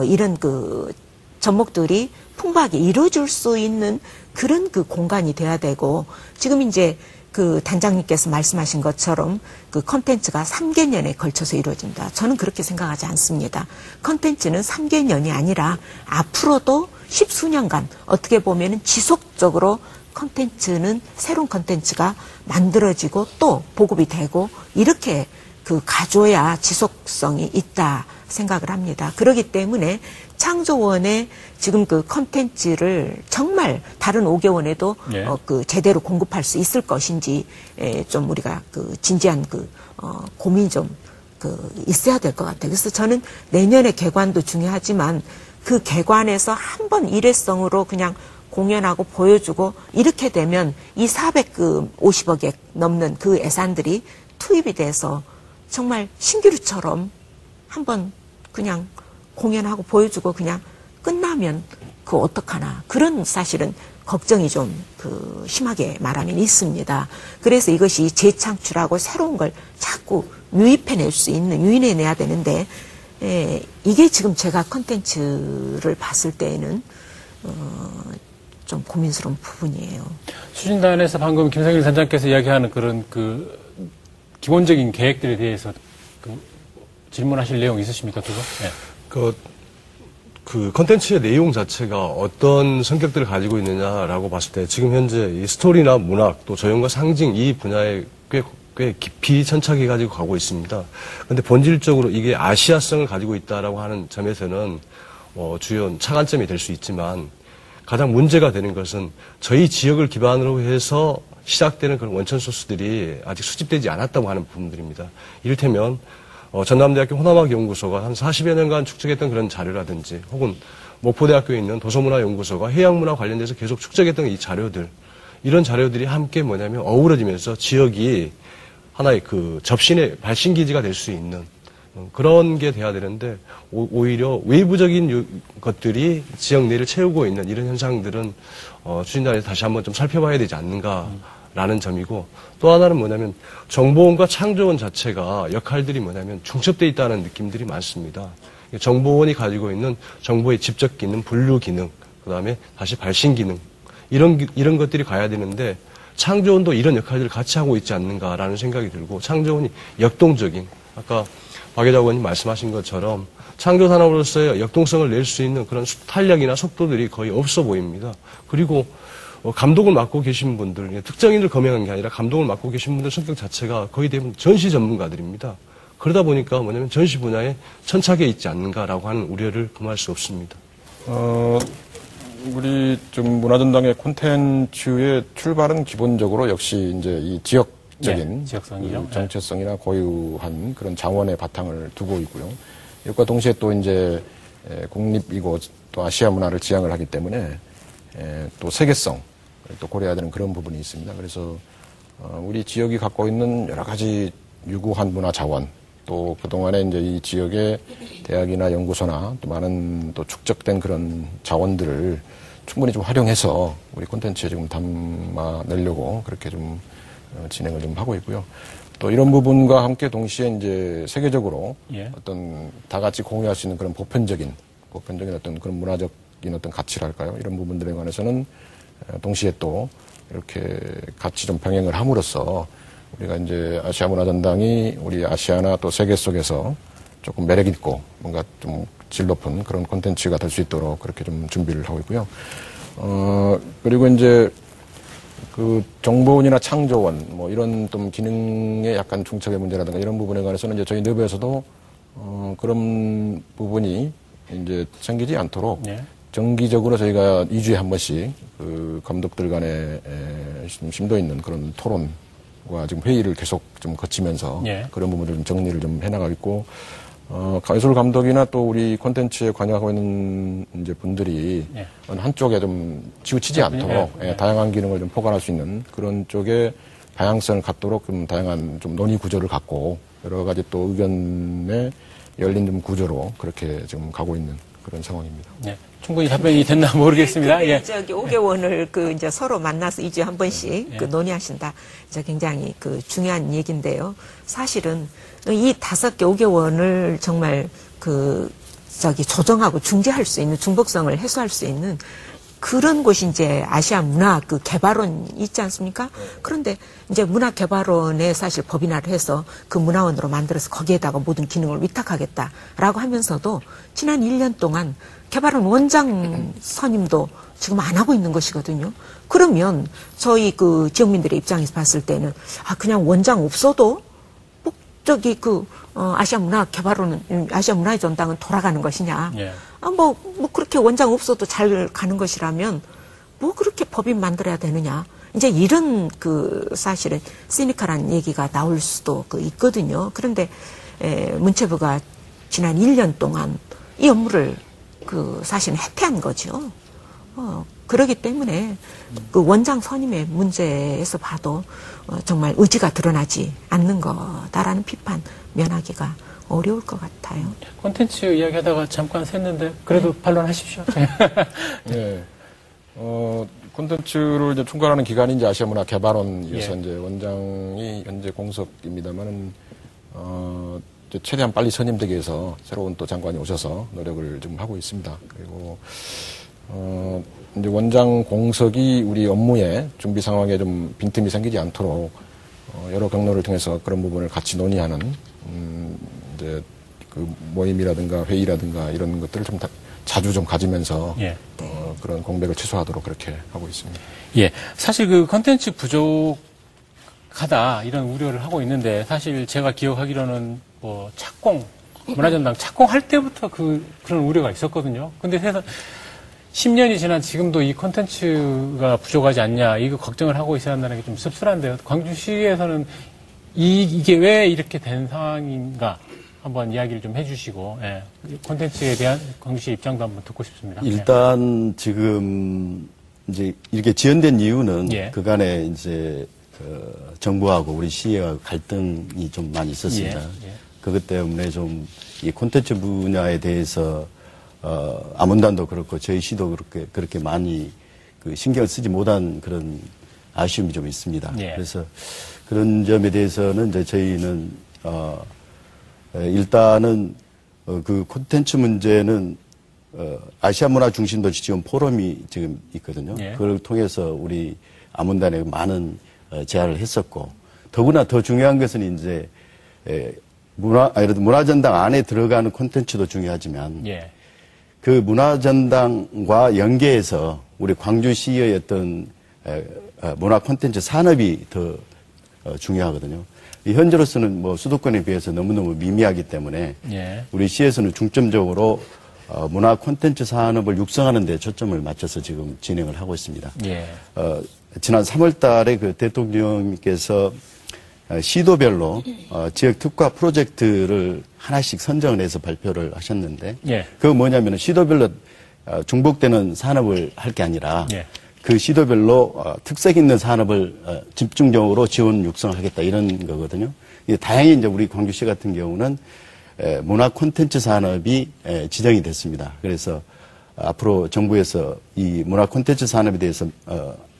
이런 그 접목들이 풍부하게 이루어질 수 있는 그런 그 공간이 돼야 되고 지금 이제 그 단장님께서 말씀하신 것처럼 그 컨텐츠가 3개년에 걸쳐서 이루어진다. 저는 그렇게 생각하지 않습니다. 컨텐츠는 3개년이 아니라 앞으로도 10수년간 어떻게 보면은 지속적으로 컨텐츠는 새로운 컨텐츠가 만들어지고 또 보급이 되고 이렇게 그 가져야 지속성이 있다 생각을 합니다. 그렇기 때문에 창조원의 지금 그 컨텐츠를 정말 다른 5개원에도 그 제대로 공급할 수 있을 것인지 좀 우리가 그 진지한 그 고민 좀 그 있어야 될 것 같아요. 그래서 저는 내년의 개관도 중요하지만 그 개관에서 한번 일회성으로 그냥 공연하고 보여주고 이렇게 되면 이 450억에 넘는 그 예산들이 투입이 돼서 정말 신기루처럼 한번 그냥 공연하고 보여주고 그냥 끝나면 그 어떡하나 그런 사실은 걱정이 좀 그 심하게 말하면 있습니다. 그래서 이것이 재창출하고 새로운 걸 자꾸 유입해낼 수 있는 유인해내야 되는데 이게 지금 제가 컨텐츠를 봤을 때에는 좀 고민스러운 부분이에요. 추진단에서 방금 김성일 단장께서 이야기하는 그런 그 기본적인 계획들에 대해서 그 질문하실 내용 있으십니까, 그거? 네. 그 컨텐츠의 내용 자체가 어떤 성격들을 가지고 있느냐라고 봤을 때 지금 현재 이 스토리나 문학 또 조형과 상징 이 분야에 꽤 깊이 천착해 가지고 가고 있습니다. 그런데 본질적으로 이게 아시아성을 가지고 있다라고 하는 점에서는 주요 차관점이 될 수 있지만 가장 문제가 되는 것은 저희 지역을 기반으로 해서 시작되는 그런 원천 소스들이 아직 수집되지 않았다고 하는 부분들입니다. 이를테면 전남대학교 호남학연구소가 한 40여 년간 축적했던 그런 자료라든지 혹은 목포대학교에 있는 도서문화연구소가 해양문화 관련돼서 계속 축적했던 이 자료들 이런 자료들이 함께 뭐냐면 어우러지면서 지역이 하나의 그 접신의 발신기지가 될 수 있는 그런 게 돼야 되는데 오히려 외부적인 것들이 지역 내를 채우고 있는 이런 현상들은 추진단에서 다시 한번 좀 살펴봐야 되지 않는가라는 점이고 또 하나는 뭐냐면 정보원과 창조원 자체가 역할들이 뭐냐면 중첩되어 있다는 느낌들이 많습니다. 정보원이 가지고 있는 정보의 집적 기능, 분류 기능, 그다음에 다시 발신 기능 이런 것들이 가야 되는데 창조원도 이런 역할들을 같이 하고 있지 않는가라는 생각이 들고 창조원이 역동적인 아까 박 여자원님 말씀하신 것처럼 창조 산업으로서의 역동성을 낼 수 있는 그런 탄력이나 속도들이 거의 없어 보입니다. 그리고 감독을 맡고 계신 분들, 특정인을 검열한 게 아니라 감독을 맡고 계신 분들 성격 자체가 거의 대부분 전시 전문가들입니다. 그러다 보니까 뭐냐면 전시 분야에 천착해 있지 않는가라고 하는 우려를 금할 수 없습니다. 우리 좀 문화전당의 콘텐츠의 출발은 기본적으로 역시 이제 이 지역적인 지역성이요. 정체성이나 고유한 그런 자원의 바탕을 두고 있고요. 이것과 동시에 또 이제 국립이고 또 아시아 문화를 지향을 하기 때문에 또 세계성 또 고려해야 되는 그런 부분이 있습니다. 그래서 우리 지역이 갖고 있는 여러 가지 유구한 문화 자원 또 그동안에 이제 이 지역의 대학이나 연구소나 또 많은 또 축적된 그런 자원들을 충분히 좀 활용해서 우리 콘텐츠에 지금 담아내려고 그렇게 좀 진행을 좀 하고 있고요. 또 이런 부분과 함께 동시에 이제 세계적으로 어떤 다 같이 공유할 수 있는 그런 보편적인 어떤 그런 문화적인 어떤 가치랄까요? 이런 부분들에 관해서는 동시에 또 이렇게 같이 좀 병행을 함으로써 우리가 이제 아시아 문화전당이 우리 아시아나 또 세계 속에서 조금 매력있고 뭔가 좀 질 높은 그런 콘텐츠가 될 수 있도록 그렇게 좀 준비를 하고 있고요. 그리고 이제 그 정보원이나 창조원 뭐 이런 좀 기능의 약간 중첩의 문제라든가 이런 부분에 관해서는 이제 저희 내부에서도 그런 부분이 이제 생기지 않도록 정기적으로 저희가 2주에 한 번씩 그 감독들 간에 좀 심도 있는 그런 토론과 지금 회의를 계속 좀 거치면서 그런 부분을 좀 정리를 좀 해나가고 있고, 예술 감독이나 또 우리 콘텐츠에 관여하고 있는 이제 분들이 어느 한쪽에 좀 치우치지 않도록 다양한 기능을 좀 포괄할 수 있는 그런 쪽에 다양성을 갖도록 좀 다양한 좀 논의 구조를 갖고 여러 가지 또 의견에 열린 좀 구조로 그렇게 지금 가고 있는 그런 상황입니다. 네. 충분히 답변이 됐나 모르겠습니다. 예. 저기 5개월을 그 이제 서로 만나서 2주에 한 번씩 그 논의하신다. 이제 굉장히 그 중요한 얘기인데요. 사실은 이 5개 5개월을 정말 그 저기 조정하고 중재할 수 있는 중복성을 해소할 수 있는 그런 곳이 이제 아시아 문화 그 개발원 있지 않습니까? 그런데 이제 문화 개발원에 사실 법인화를 해서 그 문화원으로 만들어서 거기에다가 모든 기능을 위탁하겠다라고 하면서도 지난 1년 동안 개발원 원장 선임도 지금 안 하고 있는 것이거든요. 그러면 저희 그 지역민들의 입장에서 봤을 때는 그냥 원장 없어도 저기 아시아 문화 개발원은 아시아 문화의 전당은 돌아가는 것이냐. 뭐 그렇게 원장 없어도 잘 가는 것이라면 뭐 그렇게 법인 만들어야 되느냐. 이제 이런 그 사실은 시니컬한 얘기가 나올 수도 있거든요. 그런데 문체부가 지난 1년 동안 이 업무를 사실은 해태한 거죠. 그러기 때문에 그 원장 선임의 문제에서 봐도 정말 의지가 드러나지 않는 거다라는 비판 면하기가 어려울 것 같아요. 콘텐츠 이야기하다가 잠깐 샜는데 그래도 반론하십시오. 네. 콘텐츠를 이제 총괄하는 기관이 이제 아시아문화개발원이어서 이제 원장이 현재 공석입니다만은 이제 최대한 빨리 선임되기 위해서 새로운 또 장관이 오셔서 노력을 좀 하고 있습니다. 그리고 이제 원장 공석이 우리 업무에 준비 상황에 좀 빈틈이 생기지 않도록 여러 경로를 통해서 그런 부분을 같이 논의하는 이제 그 모임이라든가 회의라든가 이런 것들을 좀 자주 좀 가지면서 그런 공백을 최소화하도록 그렇게 하고 있습니다. 예, 사실 그 컨텐츠 부족하다 이런 우려를 하고 있는데 사실 제가 기억하기로는 뭐 착공 문화전당 착공할 때부터 그런 우려가 있었거든요. 근데 10년이 지난 지금도 이 콘텐츠가 부족하지 않냐, 이거 걱정을 하고 있어야 한다는 게 좀 씁쓸한데요. 광주시에서는 이게 왜 이렇게 된 상황인가 한번 이야기를 좀 해주시고, 콘텐츠에 대한 광주시 입장도 한번 듣고 싶습니다. 일단 지금 이제 이렇게 지연된 이유는 그간에 이제 정부하고 우리 시의회와 갈등이 좀 많이 있었습니다. 그것 때문에 좀 이 콘텐츠 분야에 대해서 아문단도 그렇고 저희 시도 그렇게 많이 신경을 쓰지 못한 그런 아쉬움이 좀 있습니다. 그래서 그런 점에 대해서는 이제 저희는 일단은 그 콘텐츠 문제는 아시아 문화 중심도시 지원 포럼이 지금 있거든요. 그걸 통해서 우리 아문단에 많은 제안을 했었고, 더구나 더 중요한 것은 이제 문화전당 안에 들어가는 콘텐츠도 중요하지만 그 문화전당과 연계해서 우리 광주시의 어떤 문화 콘텐츠 산업이 더 중요하거든요. 현재로서는 뭐 수도권에 비해서 너무너무 미미하기 때문에 우리 시에서는 중점적으로 문화 콘텐츠 산업을 육성하는 데 초점을 맞춰서 지금 진행을 하고 있습니다. 지난 3월 달에 그 대통령께서 시도별로 지역 특화 프로젝트를 하나씩 선정을 해서 발표를 하셨는데 그거 뭐냐면 시도별로 중복되는 산업을 할 게 아니라 그 시도별로 특색 있는 산업을 집중적으로 지원 육성하겠다 이런 거거든요. 다행히 이제 우리 광주시 같은 경우는 문화 콘텐츠 산업이 지정이 됐습니다. 그래서 앞으로 정부에서 이 문화 콘텐츠 산업에 대해서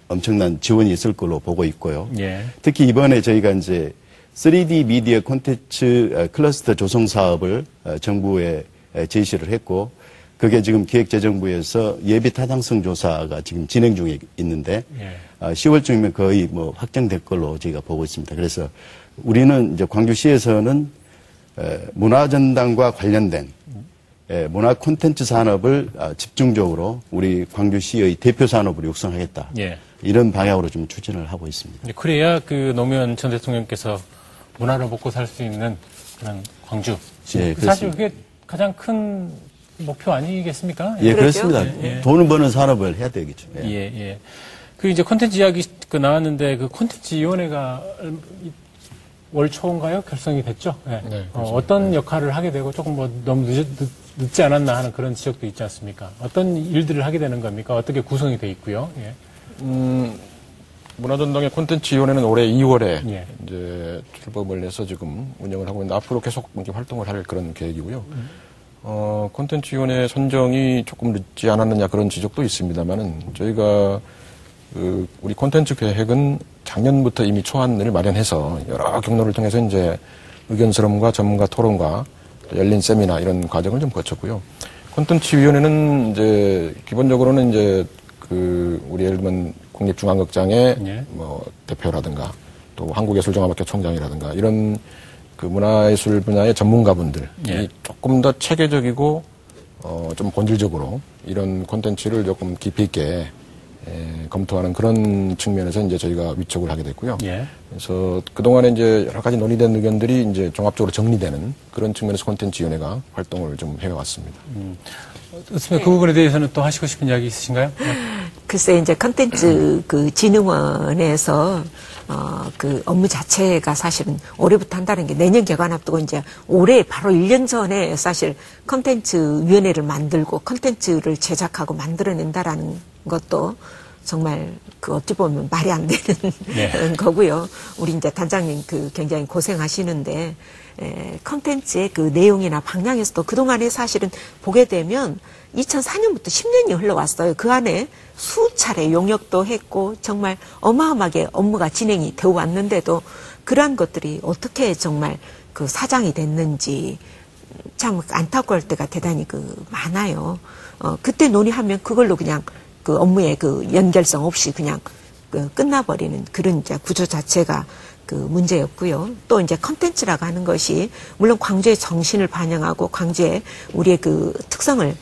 엄청난 지원이 있을 걸로 보고 있고요. 예. 특히 이번에 저희가 이제 3D 미디어 콘텐츠 클러스터 조성 사업을 정부에 제시를 했고, 그게 지금 기획재정부에서 예비 타당성 조사가 지금 진행 중에 있는데, 10월쯤이면 거의 뭐 확정될 걸로 저희가 보고 있습니다. 그래서 우리는 이제 광주시에서는 문화전당과 관련된 문화 콘텐츠 산업을 집중적으로 우리 광주시의 대표 산업으로 육성하겠다. 예. 이런 방향으로 좀 추진을 하고 있습니다. 그래야 그 노무현 전 대통령께서 문화를 먹고 살 수 있는 그런 광주. 예, 사실 그게 가장 큰 목표 아니겠습니까? 예, 그렇습니다. 예. 돈을 버는 산업을 해야 되겠죠. 예, 예. 그 이제 콘텐츠 이야기 나왔는데 그 콘텐츠 위원회가 월 초인가요? 결성이 됐죠? 네. 네, 어떤 역할을 하게 되고 조금 뭐 너무 늦지 않았나 하는 그런 지적도 있지 않습니까? 어떤 일들을 하게 되는 겁니까? 어떻게 구성이 돼 있고요? 예. 문화전당의 콘텐츠위원회는 올해 2월에 예. 이제 출범을 해서 지금 운영을 하고 있는데 앞으로 계속 활동을 할 그런 계획이고요. 콘텐츠위원회 선정이 조금 늦지 않았느냐 그런 지적도 있습니다만은 저희가 우리 콘텐츠 계획은 작년부터 이미 초안을 마련해서 여러 경로를 통해서 이제 의견 수렴과 전문가 토론과 열린 세미나 이런 과정을 좀 거쳤고요. 콘텐츠위원회는 이제 기본적으로는 이제 우리 예를 들면 국립중앙극장의 예. 뭐 대표라든가 또 한국예술종합학교 총장이라든가 이런 그 문화예술 분야의 전문가분들이 예. 조금 더 체계적이고 좀 본질적으로 이런 콘텐츠를 조금 깊이 있게 검토하는 그런 측면에서 이제 저희가 위촉을 하게 됐고요. 예. 그래서 그동안에 이제 여러 가지 논의된 의견들이 이제 종합적으로 정리되는 그런 측면에서 콘텐츠위원회가 활동을 좀 해왔습니다. 그 부분에 대해서는 또 하시고 싶은 이야기 있으신가요? 글쎄, 이제 콘텐츠 그 진흥원에서 그 업무 자체가 사실은 올해부터 한다는 게 내년 개관 앞두고 이제 올해 바로 1년 전에 사실 콘텐츠 위원회를 만들고 콘텐츠를 제작하고 만들어낸다라는 것도 정말 그 어찌 보면 말이 안 되는 네. 거고요. 우리 이제 단장님 그 굉장히 고생하시는데 콘텐츠의 그 내용이나 방향에서도 그동안에 사실은 보게 되면 2004년부터 10년이 흘러왔어요. 그 안에 수차례 용역도 했고 정말 어마어마하게 업무가 진행이 되어 왔는데도 그러한 것들이 어떻게 정말 그 사장이 됐는지 참 안타까울 때가 대단히 많아요. 그때 논의하면 그걸로 그냥 그 업무의 그 연결성 없이 그냥 끝나버리는 그런 이제 구조 자체가 그 문제였고요. 또 이제 컨텐츠라고 하는 것이 물론 광주의 정신을 반영하고 광주의 우리의 그 특성을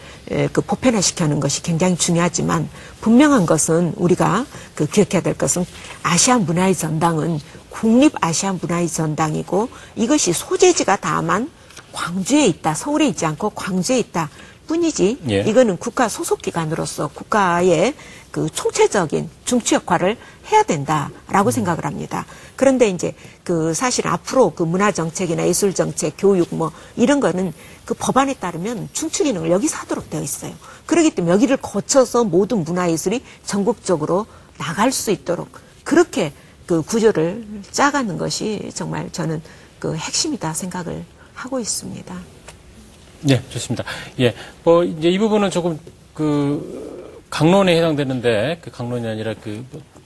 그 보편화시키는 것이 굉장히 중요하지만 분명한 것은 우리가 그 기억해야 될 것은 아시아 문화의 전당은 국립 아시아 문화의 전당이고 이것이 소재지가 다만 광주에 있다, 서울에 있지 않고 광주에 있다. 뿐이지 예. 이거는 국가 소속기관으로서 국가의 그 총체적인 중추 역할을 해야 된다라고 생각을 합니다. 그런데 이제 그 사실 앞으로 그 문화정책이나 예술정책, 교육 뭐 이런 거는 그 법안에 따르면 중추 기능을 여기서 하도록 되어 있어요. 그렇기 때문에 여기를 거쳐서 모든 문화예술이 전국적으로 나갈 수 있도록 그렇게 그 구조를 짜가는 것이 정말 저는 그 핵심이다 생각을 하고 있습니다. 네, 좋습니다. 예, 뭐 이제 이 부분은 조금 강론에 해당되는데 그 강론이 아니라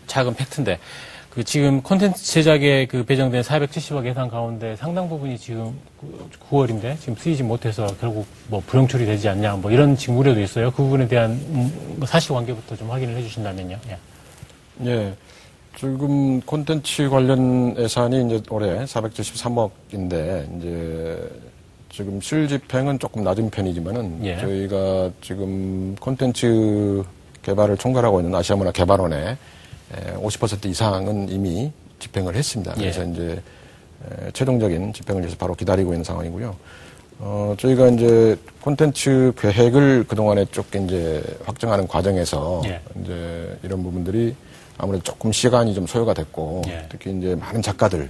작은 팩트인데 지금 콘텐츠 제작에 배정된 470억 예산 가운데 상당 부분이 지금 9월인데 지금 쓰이지 못해서 결국 뭐 불용출이 되지 않냐 뭐 이런 지금 우려도 있어요. 그 부분에 대한 사실관계부터 좀 확인을 해주신다면요. 예. 예. 지금 콘텐츠 관련 예산이 이제 올해 473억인데 이제 지금 실집행은 조금 낮은 편이지만은 예. 저희가 지금 콘텐츠 개발을 총괄하고 있는 아시아문화개발원의 50% 이상은 이미 집행을 했습니다. 그래서 예. 이제 최종적인 집행을 위해서 바로 기다리고 있는 상황이고요. 저희가 이제 콘텐츠 계획을 그동안에 쭉 이제 확정하는 과정에서 예. 이제 이런 부분들이 아무래도 조금 시간이 좀 소요가 됐고 예. 특히 이제 많은 작가들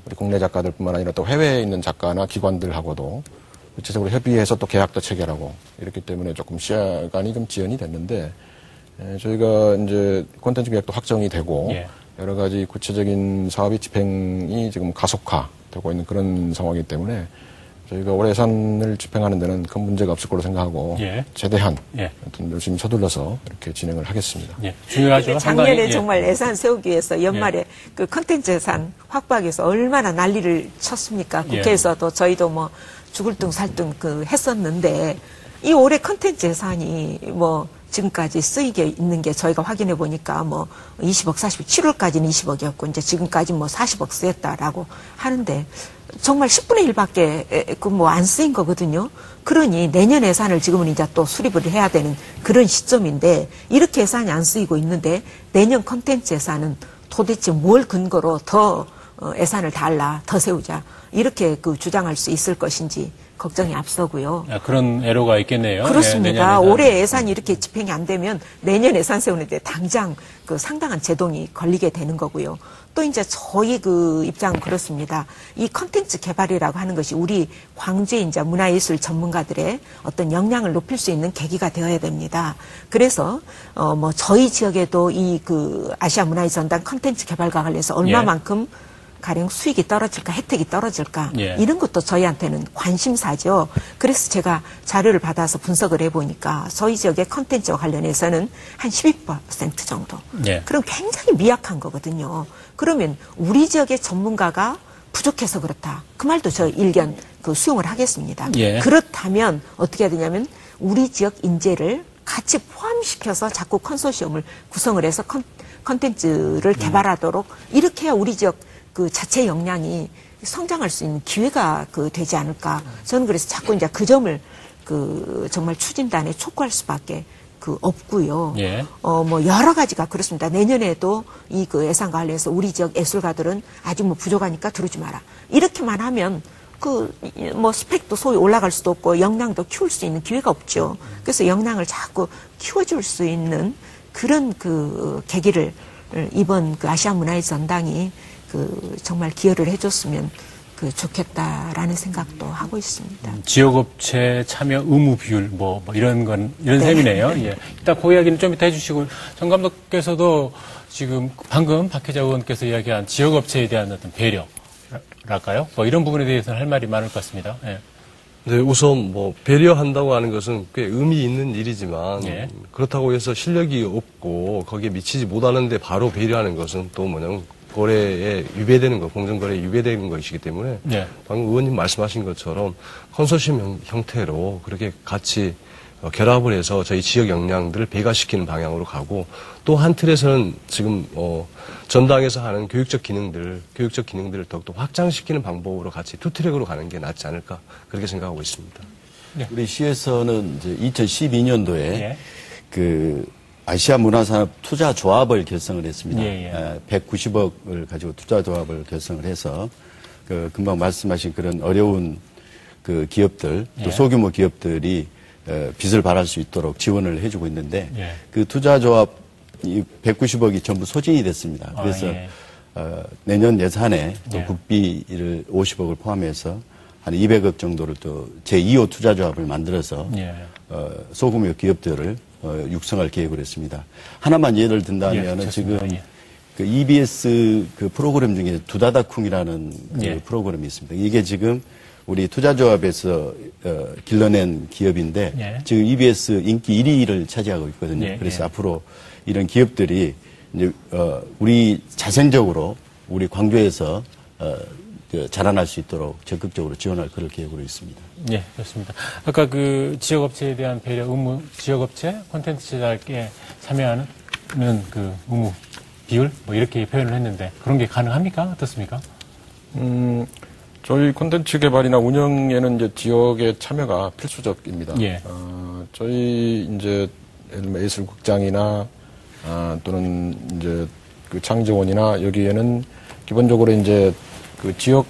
우리 국내 작가들뿐만 아니라 또 해외에 있는 작가나 기관들하고도 구체적으로 협의해서 또 계약도 체결하고 이렇기 때문에 조금 시간이 좀 지연이 됐는데 저희가 이제 콘텐츠 계획도 확정이 되고 예. 여러 가지 구체적인 사업의 집행이 지금 가속화되고 있는 그런 상황이기 때문에 저희가 올해 예산을 집행하는 데는 큰 문제가 없을 거로 생각하고 예. 최대한 예. 열심히 서둘러서 이렇게 진행을 하겠습니다. 예. 중요하죠. 작년에 상당히, 정말 예산 세우기 위해서 연말에 그 컨텐츠 예산 확보하기 위해서 얼마나 난리를 쳤습니까? 국회에서도 저희도 뭐 죽을 둥 살 둥 그 했었는데 이 올해 컨텐츠 예산이 뭐 지금까지 쓰이게 있는 게 저희가 확인해 보니까 뭐 20억, 40억, 7월까지는 20억이었고 이제 지금까지 뭐 40억 쓰였다라고 하는데 정말 10분의 1밖에 그 뭐 안 쓰인 거거든요. 그러니 내년 예산을 지금은 이제 또 수립을 해야 되는 그런 시점인데 이렇게 예산이 안 쓰이고 있는데 내년 컨텐츠 예산은 도대체 뭘 근거로 더 예산을 달라, 더 세우자 이렇게 그 주장할 수 있을 것인지 걱정이 앞서고요. 그런 애로가 있겠네요. 그렇습니다. 올해 예산이 이렇게 집행이 안 되면 내년 예산 세우는데 당장 그 상당한 제동이 걸리게 되는 거고요. 또 이제 저희 그 입장은 그렇습니다. 이 컨텐츠 개발이라고 하는 것이 우리 광주의 이제 문화예술 전문가들의 어떤 역량을 높일 수 있는 계기가 되어야 됩니다. 그래서 뭐 저희 지역에도 이 그 아시아 문화예술 전당 컨텐츠 개발과 관련해서 얼마만큼 가령 수익이 떨어질까, 혜택이 떨어질까 예. 이런 것도 저희한테는 관심사죠. 그래서 제가 자료를 받아서 분석을 해보니까 저희 지역의 컨텐츠와 관련해서는 한 12% 정도. 예. 그럼 굉장히 미약한 거거든요. 그러면 우리 지역의 전문가가 부족해서 그렇다. 그 말도 저 일견 그 수용을 하겠습니다. 예. 그렇다면 어떻게 해야 되냐면 우리 지역 인재를 같이 포함시켜서 자꾸 컨소시엄을 구성을 해서 컨텐츠를 개발하도록 이렇게 해야 우리 지역 그 자체 역량이 성장할 수 있는 기회가 그 되지 않을까. 저는 그래서 자꾸 이제 그 점을 그 정말 추진단에 촉구할 수밖에 그 없고요. 예. 뭐 여러 가지가 그렇습니다. 내년에도 이 그 예산과 관련해서 우리 지역 예술가들은 아직 뭐 부족하니까 들어오지 마라. 이렇게만 하면 그 뭐 스펙도 소위 올라갈 수도 없고 역량도 키울 수 있는 기회가 없죠. 그래서 역량을 자꾸 키워줄 수 있는 그런 그 계기를 이번 그 아시아 문화예술 전당이 그 정말 기여를 해줬으면 그 좋겠다라는 생각도 하고 있습니다. 지역업체 참여 의무 비율 뭐 이런 셈이네요. 예. 일단 그 이야기는 좀 이따 해주시고 정 감독께서도 지금 방금 박혜자 의원께서 이야기한 지역업체에 대한 어떤 배려랄까요? 뭐 이런 부분에 대해서는 할 말이 많을 것 같습니다. 예. 네, 우선 뭐 배려한다고 하는 것은 꽤 의미 있는 일이지만 예. 그렇다고 해서 실력이 없고 거기에 미치지 못하는데 바로 배려하는 것은 또 뭐냐면 거래에 유배되는 것, 공정거래에 유배되는 것이기 때문에 네. 방금 의원님 말씀하신 것처럼 컨소시엄 형태로 그렇게 같이 결합을 해서 저희 지역 역량들을 배가시키는 방향으로 가고 또 한 틀에서는 지금 전당에서 하는 교육적 기능들을 더욱더 확장시키는 방법으로 같이 투 트랙으로 가는 게 낫지 않을까 그렇게 생각하고 있습니다. 네. 우리 시에서는 이제 2012년도에 예. 그 아시아 문화산업 투자조합을 결성을 했습니다. 예, 예. 190억을 가지고 투자조합을 결성을 해서 그 금방 말씀하신 그런 어려운 그 기업들 또 예. 소규모 기업들이 빚을 발할 수 있도록 지원을 해주고 있는데 예. 그 투자조합 190억이 전부 소진이 됐습니다. 그래서 예. 내년 예산에 또 예. 국비를 50억을 포함해서 한 200억 정도를 또 제2호 투자조합을 만들어서 예. 소규모 기업들을 육성할 계획을 했습니다. 하나만 예를 든다면 예, 지금 예. 그 EBS 그 프로그램 중에 두다다쿵이라는 예. 그 프로그램이 있습니다. 이게 지금 우리 투자조합에서 길러낸 기업인데 예. 지금 EBS 인기 1위를 차지하고 있거든요. 예, 그래서 예. 앞으로 이런 기업들이 이제 우리 자생적으로 우리 광주에서 자라날 수 있도록 적극적으로 지원할 그럴 계획으로 있습니다. 예, 그렇습니다. 아까 그 지역업체에 대한 배려 의무, 지역업체 콘텐츠 제작에 참여하는 그 의무 비율 뭐 이렇게 표현을 했는데 그런 게 가능합니까? 어떻습니까? 저희 콘텐츠 개발이나 운영에는 이제 지역의 참여가 필수적입니다. 예. 저희 이제 예를 들면 예술극장이나 또는 이제 그 창조원이나 여기에는 기본적으로 이제 그 지역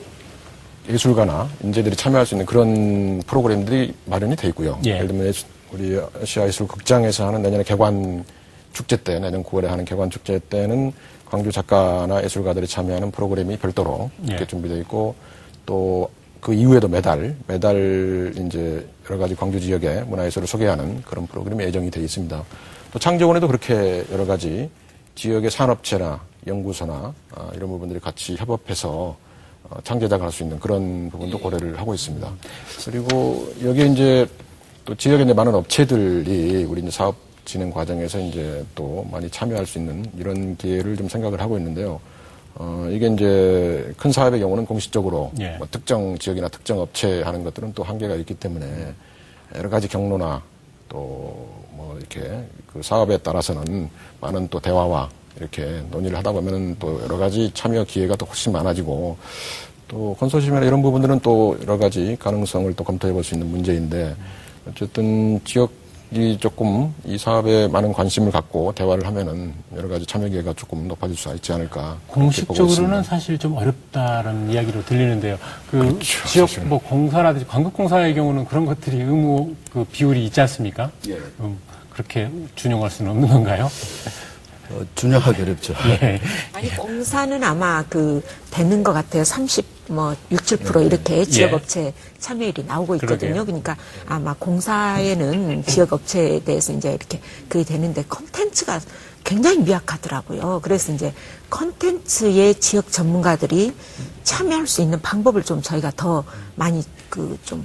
예술가나 인재들이 참여할 수 있는 그런 프로그램들이 마련이 돼 있고요. 예. 예를 들면 우리 아시아 예술극장에서 하는 내년에 개관 축제 때, 내년 9월에 하는 개관 축제 때는 광주 작가나 예술가들이 참여하는 프로그램이 별도로 이렇게 예. 준비되어 있고 또 그 이후에도 매달 이제 여러 가지 광주 지역의 문화예술을 소개하는 그런 프로그램이 예정이 되어 있습니다. 또 창조원에도 그렇게 여러 가지 지역의 산업체나 연구소나 이런 부분들이 같이 협업해서 창제작을 할 수 있는 그런 부분도 고려를 하고 있습니다. 그리고 여기에 이제 또 지역에 이제 많은 업체들이 우리 이제 사업 진행 과정에서 이제 또 많이 참여할 수 있는 이런 기회를 좀 생각을 하고 있는데요. 이게 이제 큰 사업의 경우는 공식적으로 예. 뭐 특정 지역이나 특정 업체 하는 것들은 또 한계가 있기 때문에 여러 가지 경로나 또 뭐 이렇게 그 사업에 따라서는 많은 또 대화와 이렇게 논의를 하다 보면은 또 여러 가지 참여 기회가 또 훨씬 많아지고 또 컨소시엄이나 이런 부분들은 또 여러 가지 가능성을 또 검토해 볼 수 있는 문제인데 어쨌든 지역이 조금 이 사업에 많은 관심을 갖고 대화를 하면은 여러 가지 참여 기회가 조금 높아질 수 있지 않을까. 공식적으로는 사실 좀 어렵다는 이야기로 들리는데요. 그 그렇죠, 지역 사실은. 뭐 공사라든지 관급공사의 경우는 그런 것들이 의무 그 비율이 있지 않습니까? 예. 그렇게 준용할 수는 없는 건가요? 준용하기 어렵죠. 예. 아니 공사는 아마 그 되는 것 같아요. 6, 7% 이렇게 지역업체 참여율이 나오고 있거든요. 그러게요. 그러니까 아마 공사에는 지역업체에 대해서 이제 이렇게 그게 되는데 컨텐츠가 굉장히 미약하더라고요. 그래서 이제 컨텐츠의 지역 전문가들이 참여할 수 있는 방법을 좀 저희가 더 많이 그 좀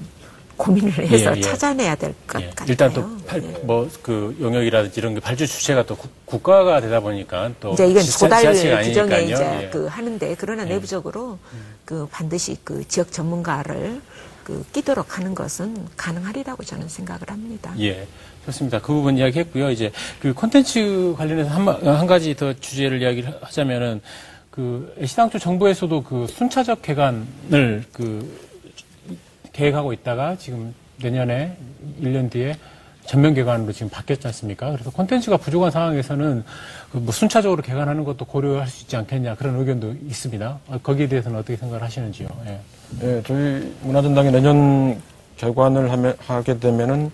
고민을 해서 예. 찾아내야 될 것 같아요. 일단 또 그 용역이라든지 이런 게 발주 주체가 또 국가가 되다 보니까 또 이제 이건 조달 지자체가 규정에 아니니까요. 이제 예. 그 하는데 그러나 내부적으로 그 반드시 그 지역 전문가를 그 끼도록 하는 것은 가능하리라고 저는 생각을 합니다. 예, 좋습니다. 그 부분 이야기했고요. 이제 그 콘텐츠 관련해서 한 가지 더 주제를 이야기를 하자면은 그 시당초 정부에서도 그 순차적 개관을 그 계획하고 있다가 지금 내년에 1년 뒤에 전면 개관으로 지금 바뀌었지 않습니까? 그래서 콘텐츠가 부족한 상황에서는 뭐 순차적으로 개관하는 것도 고려할 수 있지 않겠냐 그런 의견도 있습니다. 거기에 대해서는 어떻게 생각을 하시는지요? 예. 예, 저희 문화전당이 내년 개관을 하게 되면은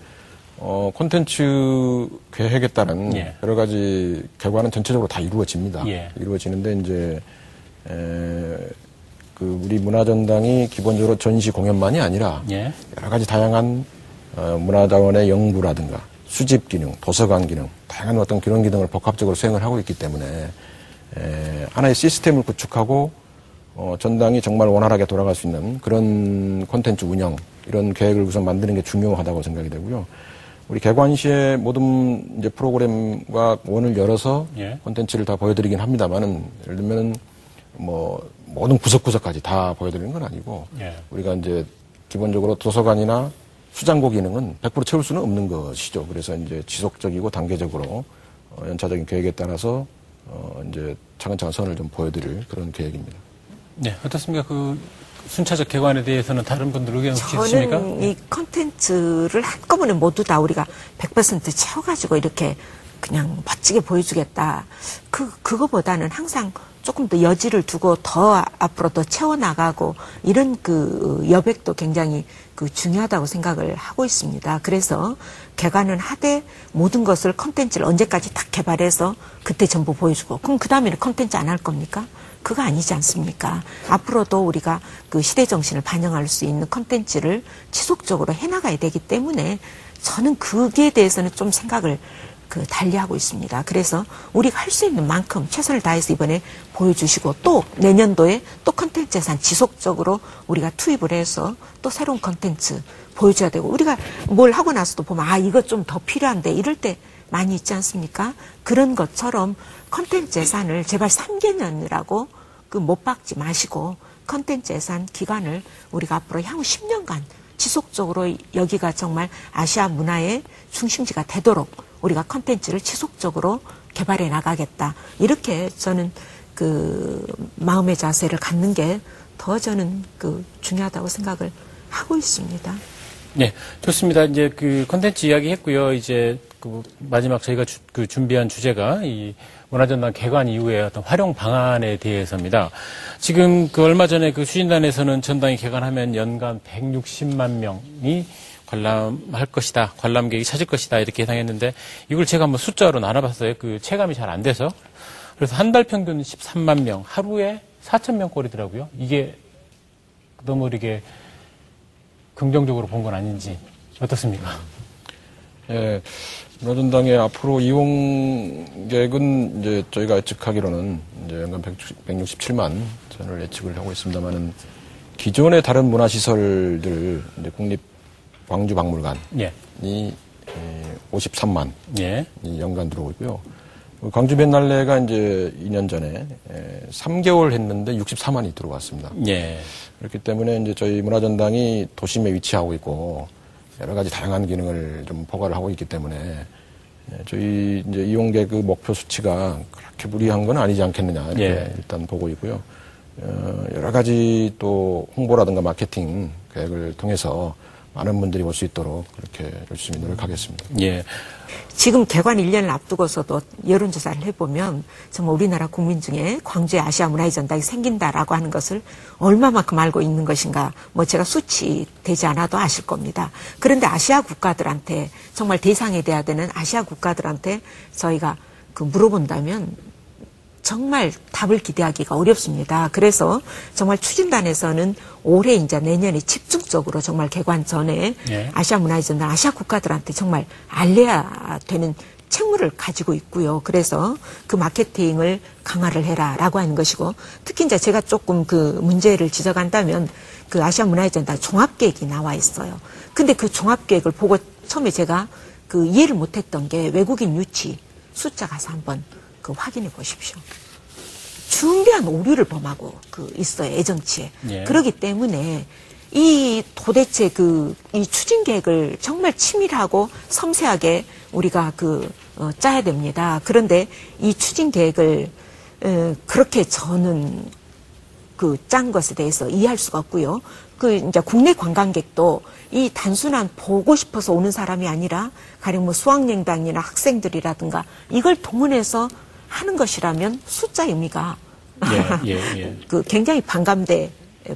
콘텐츠 계획에 따른 예. 여러 가지 개관은 전체적으로 다 이루어집니다. 예. 이루어지는데 이제 그 우리 문화전당이 기본적으로 전시 공연만이 아니라 예. 여러 가지 다양한 문화자원의 연구라든가 수집 기능, 도서관 기능, 다양한 어떤 그런 기능을 복합적으로 수행을 하고 있기 때문에 하나의 시스템을 구축하고 전당이 정말 원활하게 돌아갈 수 있는 그런 콘텐츠 운영 이런 계획을 우선 만드는 게 중요하다고 생각이 되고요. 우리 개관 시에 모든 이제 프로그램과 원을 열어서 예. 콘텐츠를 다 보여드리긴 합니다만은 예를 들면은 뭐 모든 구석구석까지 다 보여드리는 건 아니고 예. 우리가 이제 기본적으로 도서관이나 수장고 기능은 100% 채울 수는 없는 것이죠. 그래서 이제 지속적이고 단계적으로 연차적인 계획에 따라서 이제 차근차근 선을 좀 보여드릴 그런 계획입니다. 네, 어떻습니까? 그 순차적 개관에 대해서는 다른 분들 의견 혹시 있으십니까? 저는 이 컨텐츠를 한꺼번에 모두 다 우리가 100% 채워가지고 이렇게 그냥 멋지게 보여주겠다. 그거보다는 항상 조금 더 여지를 두고 더 앞으로 더 채워나가고 이런 그 여백도 굉장히 그 중요하다고 생각을 하고 있습니다. 그래서 개관은 하되 모든 것을 컨텐츠를 언제까지 딱 개발해서 그때 전부 보여주고 그럼 그 다음에는 컨텐츠 안 할 겁니까? 그거 아니지 않습니까? 앞으로도 우리가 그 시대 정신을 반영할 수 있는 컨텐츠를 지속적으로 해나가야 되기 때문에 저는 거기에 대해서는 좀 생각을 달리하고 있습니다. 그래서 우리가 할 수 있는 만큼 최선을 다해서 이번에 보여주시고 또 내년도에 또 컨텐츠 예산 지속적으로 우리가 투입을 해서 또 새로운 컨텐츠 보여줘야 되고 우리가 뭘 하고 나서도 보면 이거 좀 더 필요한데 이럴 때 많이 있지 않습니까? 그런 것처럼 컨텐츠 예산을 제발 3개년이라고 못 박지 마시고 컨텐츠 예산 기간을 우리가 앞으로 향후 10년간 지속적으로 여기가 정말 아시아 문화의 중심지가 되도록 우리가 컨텐츠를 지속적으로 개발해 나가겠다. 이렇게 저는 그 마음의 자세를 갖는 게 더 저는 중요하다고 생각을 하고 있습니다. 네, 좋습니다. 이제 그 컨텐츠 이야기 했고요. 이제 그 마지막 저희가 준비한 주제가 이 문화전당 개관 이후에 어떤 활용 방안에 대해서입니다. 지금 얼마 전에 수진단에서는 전당이 개관하면 연간 160만 명이 관람할 것이다. 관람객이 찾을 것이다. 이렇게 예상했는데 이걸 제가 한번 숫자로 나눠봤어요. 체감이 잘 안 돼서. 그래서 한 달 평균 13만 명, 하루에 4,000명 꼴이더라고요. 이게 너무 이렇게 긍정적으로 본 건 아닌지 어떻습니까? 예, 문화전당의 앞으로 이용객은 이제 저희가 예측하기로는 이제 연간 167만 전을 예측을 하고 있습니다만은 기존의 다른 문화시설들 이제 국립광주박물관이 예. 53만 예. 이 연간 들어오고 있고요. 광주 비엔날레가 이제 2년 전에 3개월 했는데 64만이 들어왔습니다. 예. 그렇기 때문에 이제 저희 문화전당이 도심에 위치하고 있고 여러 가지 다양한 기능을 좀 포괄을 하고 있기 때문에 저희 이제 이용객 그 목표 수치가 그렇게 무리한 건 아니지 않겠느냐 이렇게 예. 일단 보고 있고요. 여러 가지 또 홍보라든가 마케팅 계획을 통해서 많은 분들이 올 수 있도록 그렇게 열심히 노력하겠습니다. 예. 지금 개관 1년을 앞두고서도 여론조사를 해보면 정말 우리나라 국민 중에 광주에 아시아 문화의 전당이 생긴다라고 하는 것을 얼마만큼 알고 있는 것인가 뭐 제가 수치 되지 않아도 아실 겁니다. 그런데 아시아 국가들한테 정말 대상이 돼야 되는 아시아 국가들한테 저희가 물어본다면 정말 답을 기대하기가 어렵습니다. 그래서 정말 추진단에서는 올해 이제 내년에 집중적으로 정말 개관 전에 예. 아시아 문화의 전당 아시아 국가들한테 정말 알려야 되는 책무를 가지고 있고요. 그래서 그 마케팅을 강화를 해라라고 하는 것이고 특히 이제 제가 조금 그 문제를 지적한다면 그 아시아 문화의 전당 종합계획이 나와 있어요. 근데 그 종합계획을 보고 처음에 제가 그 이해를 못했던 게 외국인 유치 숫자 가서 한번 확인해 보십시오. 중대한 오류를 범하고 있어요, 예정치에. 예. 그렇기 때문에 이 도대체 이 추진 계획을 정말 치밀하고 섬세하게 우리가 짜야 됩니다. 그런데 이 추진 계획을 그렇게 저는 짠 것에 대해서 이해할 수가 없고요. 이제 국내 관광객도 이 단순한 보고 싶어서 오는 사람이 아니라 가령 뭐 수학여행단이나 학생들이라든가 이걸 동원해서 하는 것이라면 숫자 의미가 굉장히 반감돼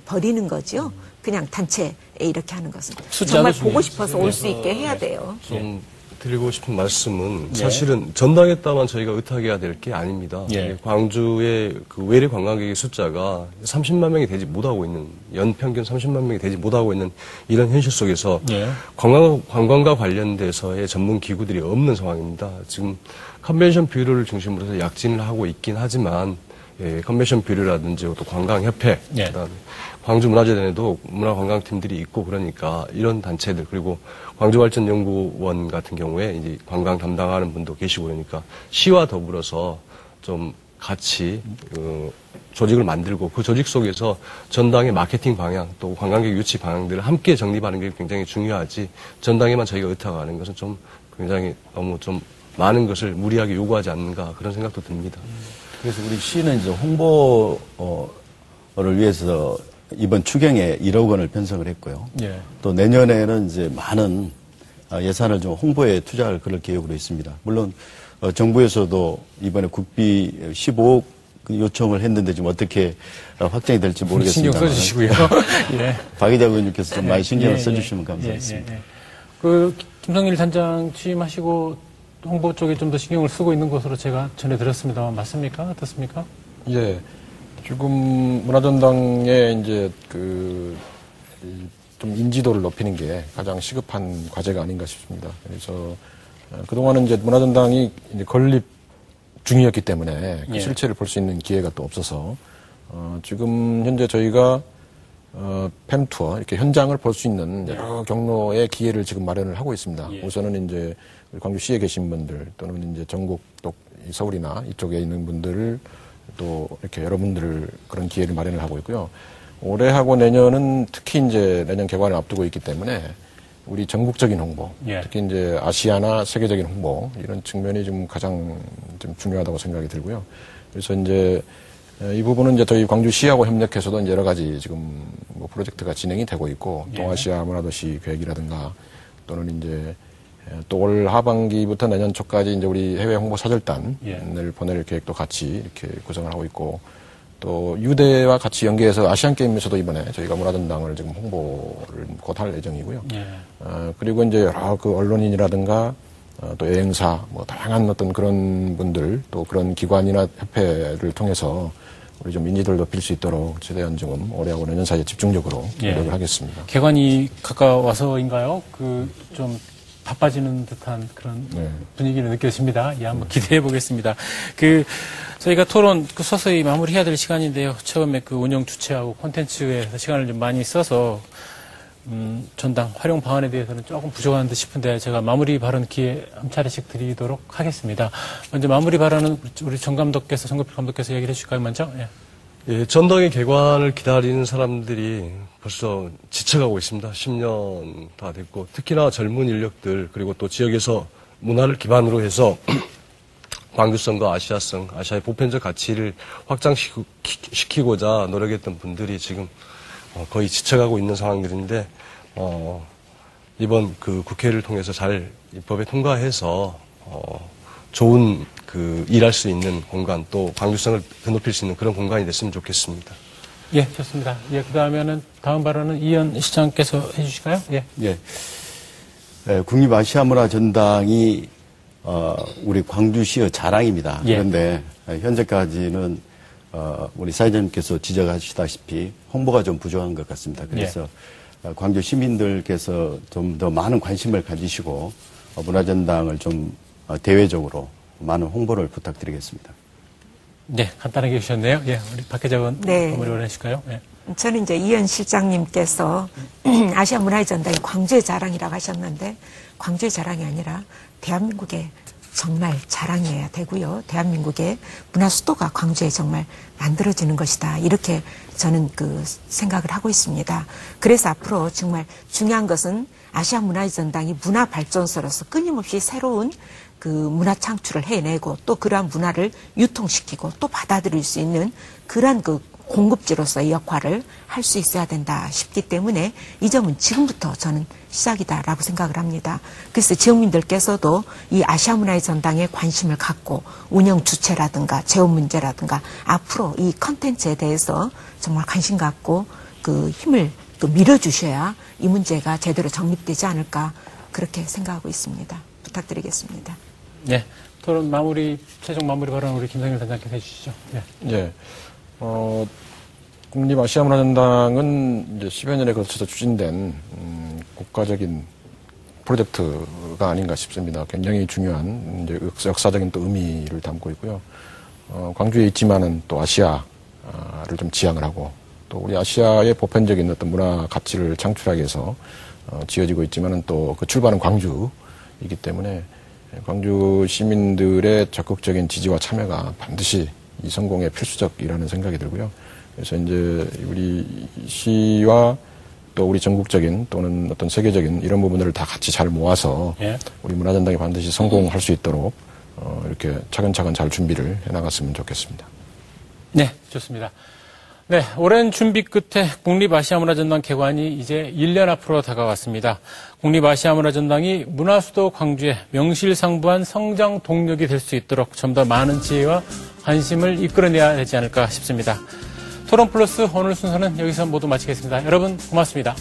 버리는 거죠. 그냥 단체에 이렇게 하는 것은 정말 보고 싶어서 올 수 있게 해야 돼요. 좀 드리고 싶은 말씀은 사실은 전당에다만 저희가 의탁해야 될 게 아닙니다. 광주의 그 외래 관광객의 숫자가 30만 명이 되지 못하고 있는 연평균 30만 명이 되지 못하고 있는 이런 현실 속에서 관광과 관련돼서의 전문 기구들이 없는 상황입니다. 지금 컨벤션 뷰로를 중심으로 해서 약진을 하고 있긴 하지만 컨벤션 뷰로라든지 또 관광협회, 그다음에 광주문화재단에도 문화관광팀들이 있고 그러니까 이런 단체들 그리고 광주발전연구원 같은 경우에 이제 관광 담당하는 분도 계시고 그러니까 시와 더불어서 좀 같이 조직을 만들고 그 조직 속에서 전당의 마케팅 방향 또 관광객 유치 방향들을 함께 정립하는 게 굉장히 중요하지 전당에만 저희가 의탁하는 것은 좀 굉장히 너무 좀 많은 것을 무리하게 요구하지 않는가 그런 생각도 듭니다. 그래서 우리 시는 이제 홍보를 위해서 이번 추경에 1억 원을 편성을 했고요. 또 내년에는 이제 많은 예산을 좀 홍보에 투자할 그럴 계획으로 있습니다. 물론 정부에서도 이번에 국비 15억 요청을 했는데 지금 어떻게 확정이 될지 모르겠습니다. 신경 써주시고요. 박 기자 의원님께서 좀 많이 신경을 써주시면 감사하겠습니다. 김성일 단장 취임하시고 홍보 쪽에 좀 더 신경을 쓰고 있는 것으로 제가 전해 들었습니다만 맞습니까? 어떻습니까? 예. 지금 문화전당에 이제 좀 인지도를 높이는 게 가장 시급한 과제가 아닌가 싶습니다. 그래서 그동안은 이제 문화전당이 이제 건립 중이었기 때문에 그 실체를 볼 수 있는 기회가 또 없어서 지금 현재 저희가 팸투어 이렇게 현장을 볼 수 있는 여러 경로의 기회를 지금 마련을 하고 있습니다. 우선은 이제 광주시에 계신 분들 또는 이제 전국 또 서울이나 이쪽에 있는 분들을 또 이렇게 여러분들 그런 기회를 마련을 하고 있고요. 올해하고 내년은 특히 이제 내년 개관을 앞두고 있기 때문에 우리 전국적인 홍보, 특히 이제 아시아나 세계적인 홍보 이런 측면이 좀 가장 좀 중요하다고 생각이 들고요. 그래서 이제 이 부분은 이제 저희 광주시하고 협력해서도 이제 여러 가지 지금 뭐 프로젝트가 진행이 되고 있고 동아시아 문화도시 계획이라든가 또는 이제 또 올 하반기부터 내년 초까지 이제 우리 해외 홍보 사절단을 보낼 계획도 같이 이렇게 구성을 하고 있고 또 유대와 같이 연계해서 아시안 게임에서도 이번에 저희가 문화전당을 지금 홍보를 곧 할 예정이고요. 그리고 이제 여러 그 언론인이라든가 또 여행사 뭐 다양한 어떤 그런 분들 또 그런 기관이나 협회를 통해서 우리 좀 인지도를 높일 수 있도록 최대한 지금 올해하고 내년 사이에 집중적으로 노력을 하겠습니다. 개관이 가까워서인가요? 좀 바빠지는 듯한 그런 분위기는 느껴집니다. 예, 한번 기대해 보겠습니다. 저희가 토론 서서히 마무리해야 될 시간인데요. 처음에 운영 주체하고 콘텐츠에서 시간을 좀 많이 써서 전당 활용 방안에 대해서는 조금 부족한 듯 싶은데 제가 마무리 발언 기회 한 차례씩 드리도록 하겠습니다. 먼저 마무리 발언은 우리 정 감독께서, 정국필 감독께서 얘기를 해주실까요, 먼저? 예. 예, 전당의 개관을 기다리는 사람들이 벌써 지쳐가고 있습니다. 10년 다 됐고, 특히나 젊은 인력들, 그리고 또 지역에서 문화를 기반으로 해서 광주성과 아시아성, 아시아의 보편적 가치를 확장시키고자 노력했던 분들이 지금 거의 지쳐가고 있는 상황들인데, 이번 국회를 통해서 잘 입법에 통과해서, 좋은 일할 수 있는 공간, 또 광주성을 더 높일 수 있는 그런 공간이 됐으면 좋겠습니다. 예, 좋습니다. 예, 다음 발언은 이현 시장께서 해주실까요? 예. 예. 국립아시아문화전당이, 우리 광주시의 자랑입니다. 예. 그런데 현재까지는 우리 사회자님께서 지적하시다시피 홍보가 좀 부족한 것 같습니다. 그래서 광주 시민들께서 좀 더 많은 관심을 가지시고 문화전당을 좀 대외적으로 많은 홍보를 부탁드리겠습니다. 네, 간단하게 해주셨네요. 예, 우리 박 기자분 마무리 원하실까요? 예. 저는 이제 이현 실장님께서 아시아 문화의 전당이 광주의 자랑이라고 하셨는데 광주의 자랑이 아니라 대한민국의 정말 자랑이어야 되고요. 대한민국의 문화 수도가 광주에 정말 만들어지는 것이다. 이렇게 저는 생각을 하고 있습니다. 그래서 앞으로 정말 중요한 것은 아시아 문화의 전당이 문화 발전소로서 끊임없이 새로운 문화 창출을 해내고 또 그러한 문화를 유통시키고 또 받아들일 수 있는 그러한 공급지로서의 역할을 할 수 있어야 된다 싶기 때문에 이 점은 지금부터 저는 시작이다라고 생각을 합니다. 그래서 지역민들께서도 이 아시아 문화의 전당에 관심을 갖고 운영 주체라든가 재원 문제라든가 앞으로 이 컨텐츠에 대해서 정말 관심 갖고 힘을 밀어주셔야 이 문제가 제대로 정립되지 않을까 그렇게 생각하고 있습니다. 부탁드리겠습니다. 네, 토론 최종 마무리 발언 우리 김상일 단장께서 해주시죠. 네. 예. 국립아시아문화전당은 이제 10여 년에 걸쳐서 추진된 국가적인 프로젝트가 아닌가 싶습니다. 굉장히 중요한 이제 역사적인 또 의미를 담고 있고요. 광주에 있지만은 또 아시아를 좀 지향을 하고 또 우리 아시아의 보편적인 어떤 문화 가치를 창출하기 위해서 지어지고 있지만은 또 출발은 광주이기 때문에 광주 시민들의 적극적인 지지와 참여가 반드시 이 성공의 필수적이라는 생각이 들고요. 그래서 이제 우리 시와 또 우리 전국적인 또는 어떤 세계적인 이런 부분들을 다 같이 잘 모아서 우리 문화전당이 반드시 성공할 수 있도록 이렇게 차근차근 잘 준비를 해나갔으면 좋겠습니다. 네, 좋습니다. 네, 오랜 준비 끝에 국립아시아문화전당 개관이 이제 1년 앞으로 다가왔습니다. 국립아시아문화전당이 문화수도 광주의 명실상부한 성장 동력이 될 수 있도록 좀 더 많은 지혜와 관심을 이끌어내야 되지 않을까 싶습니다. 토론 플러스 오늘 순서는 여기서 모두 마치겠습니다. 여러분 고맙습니다.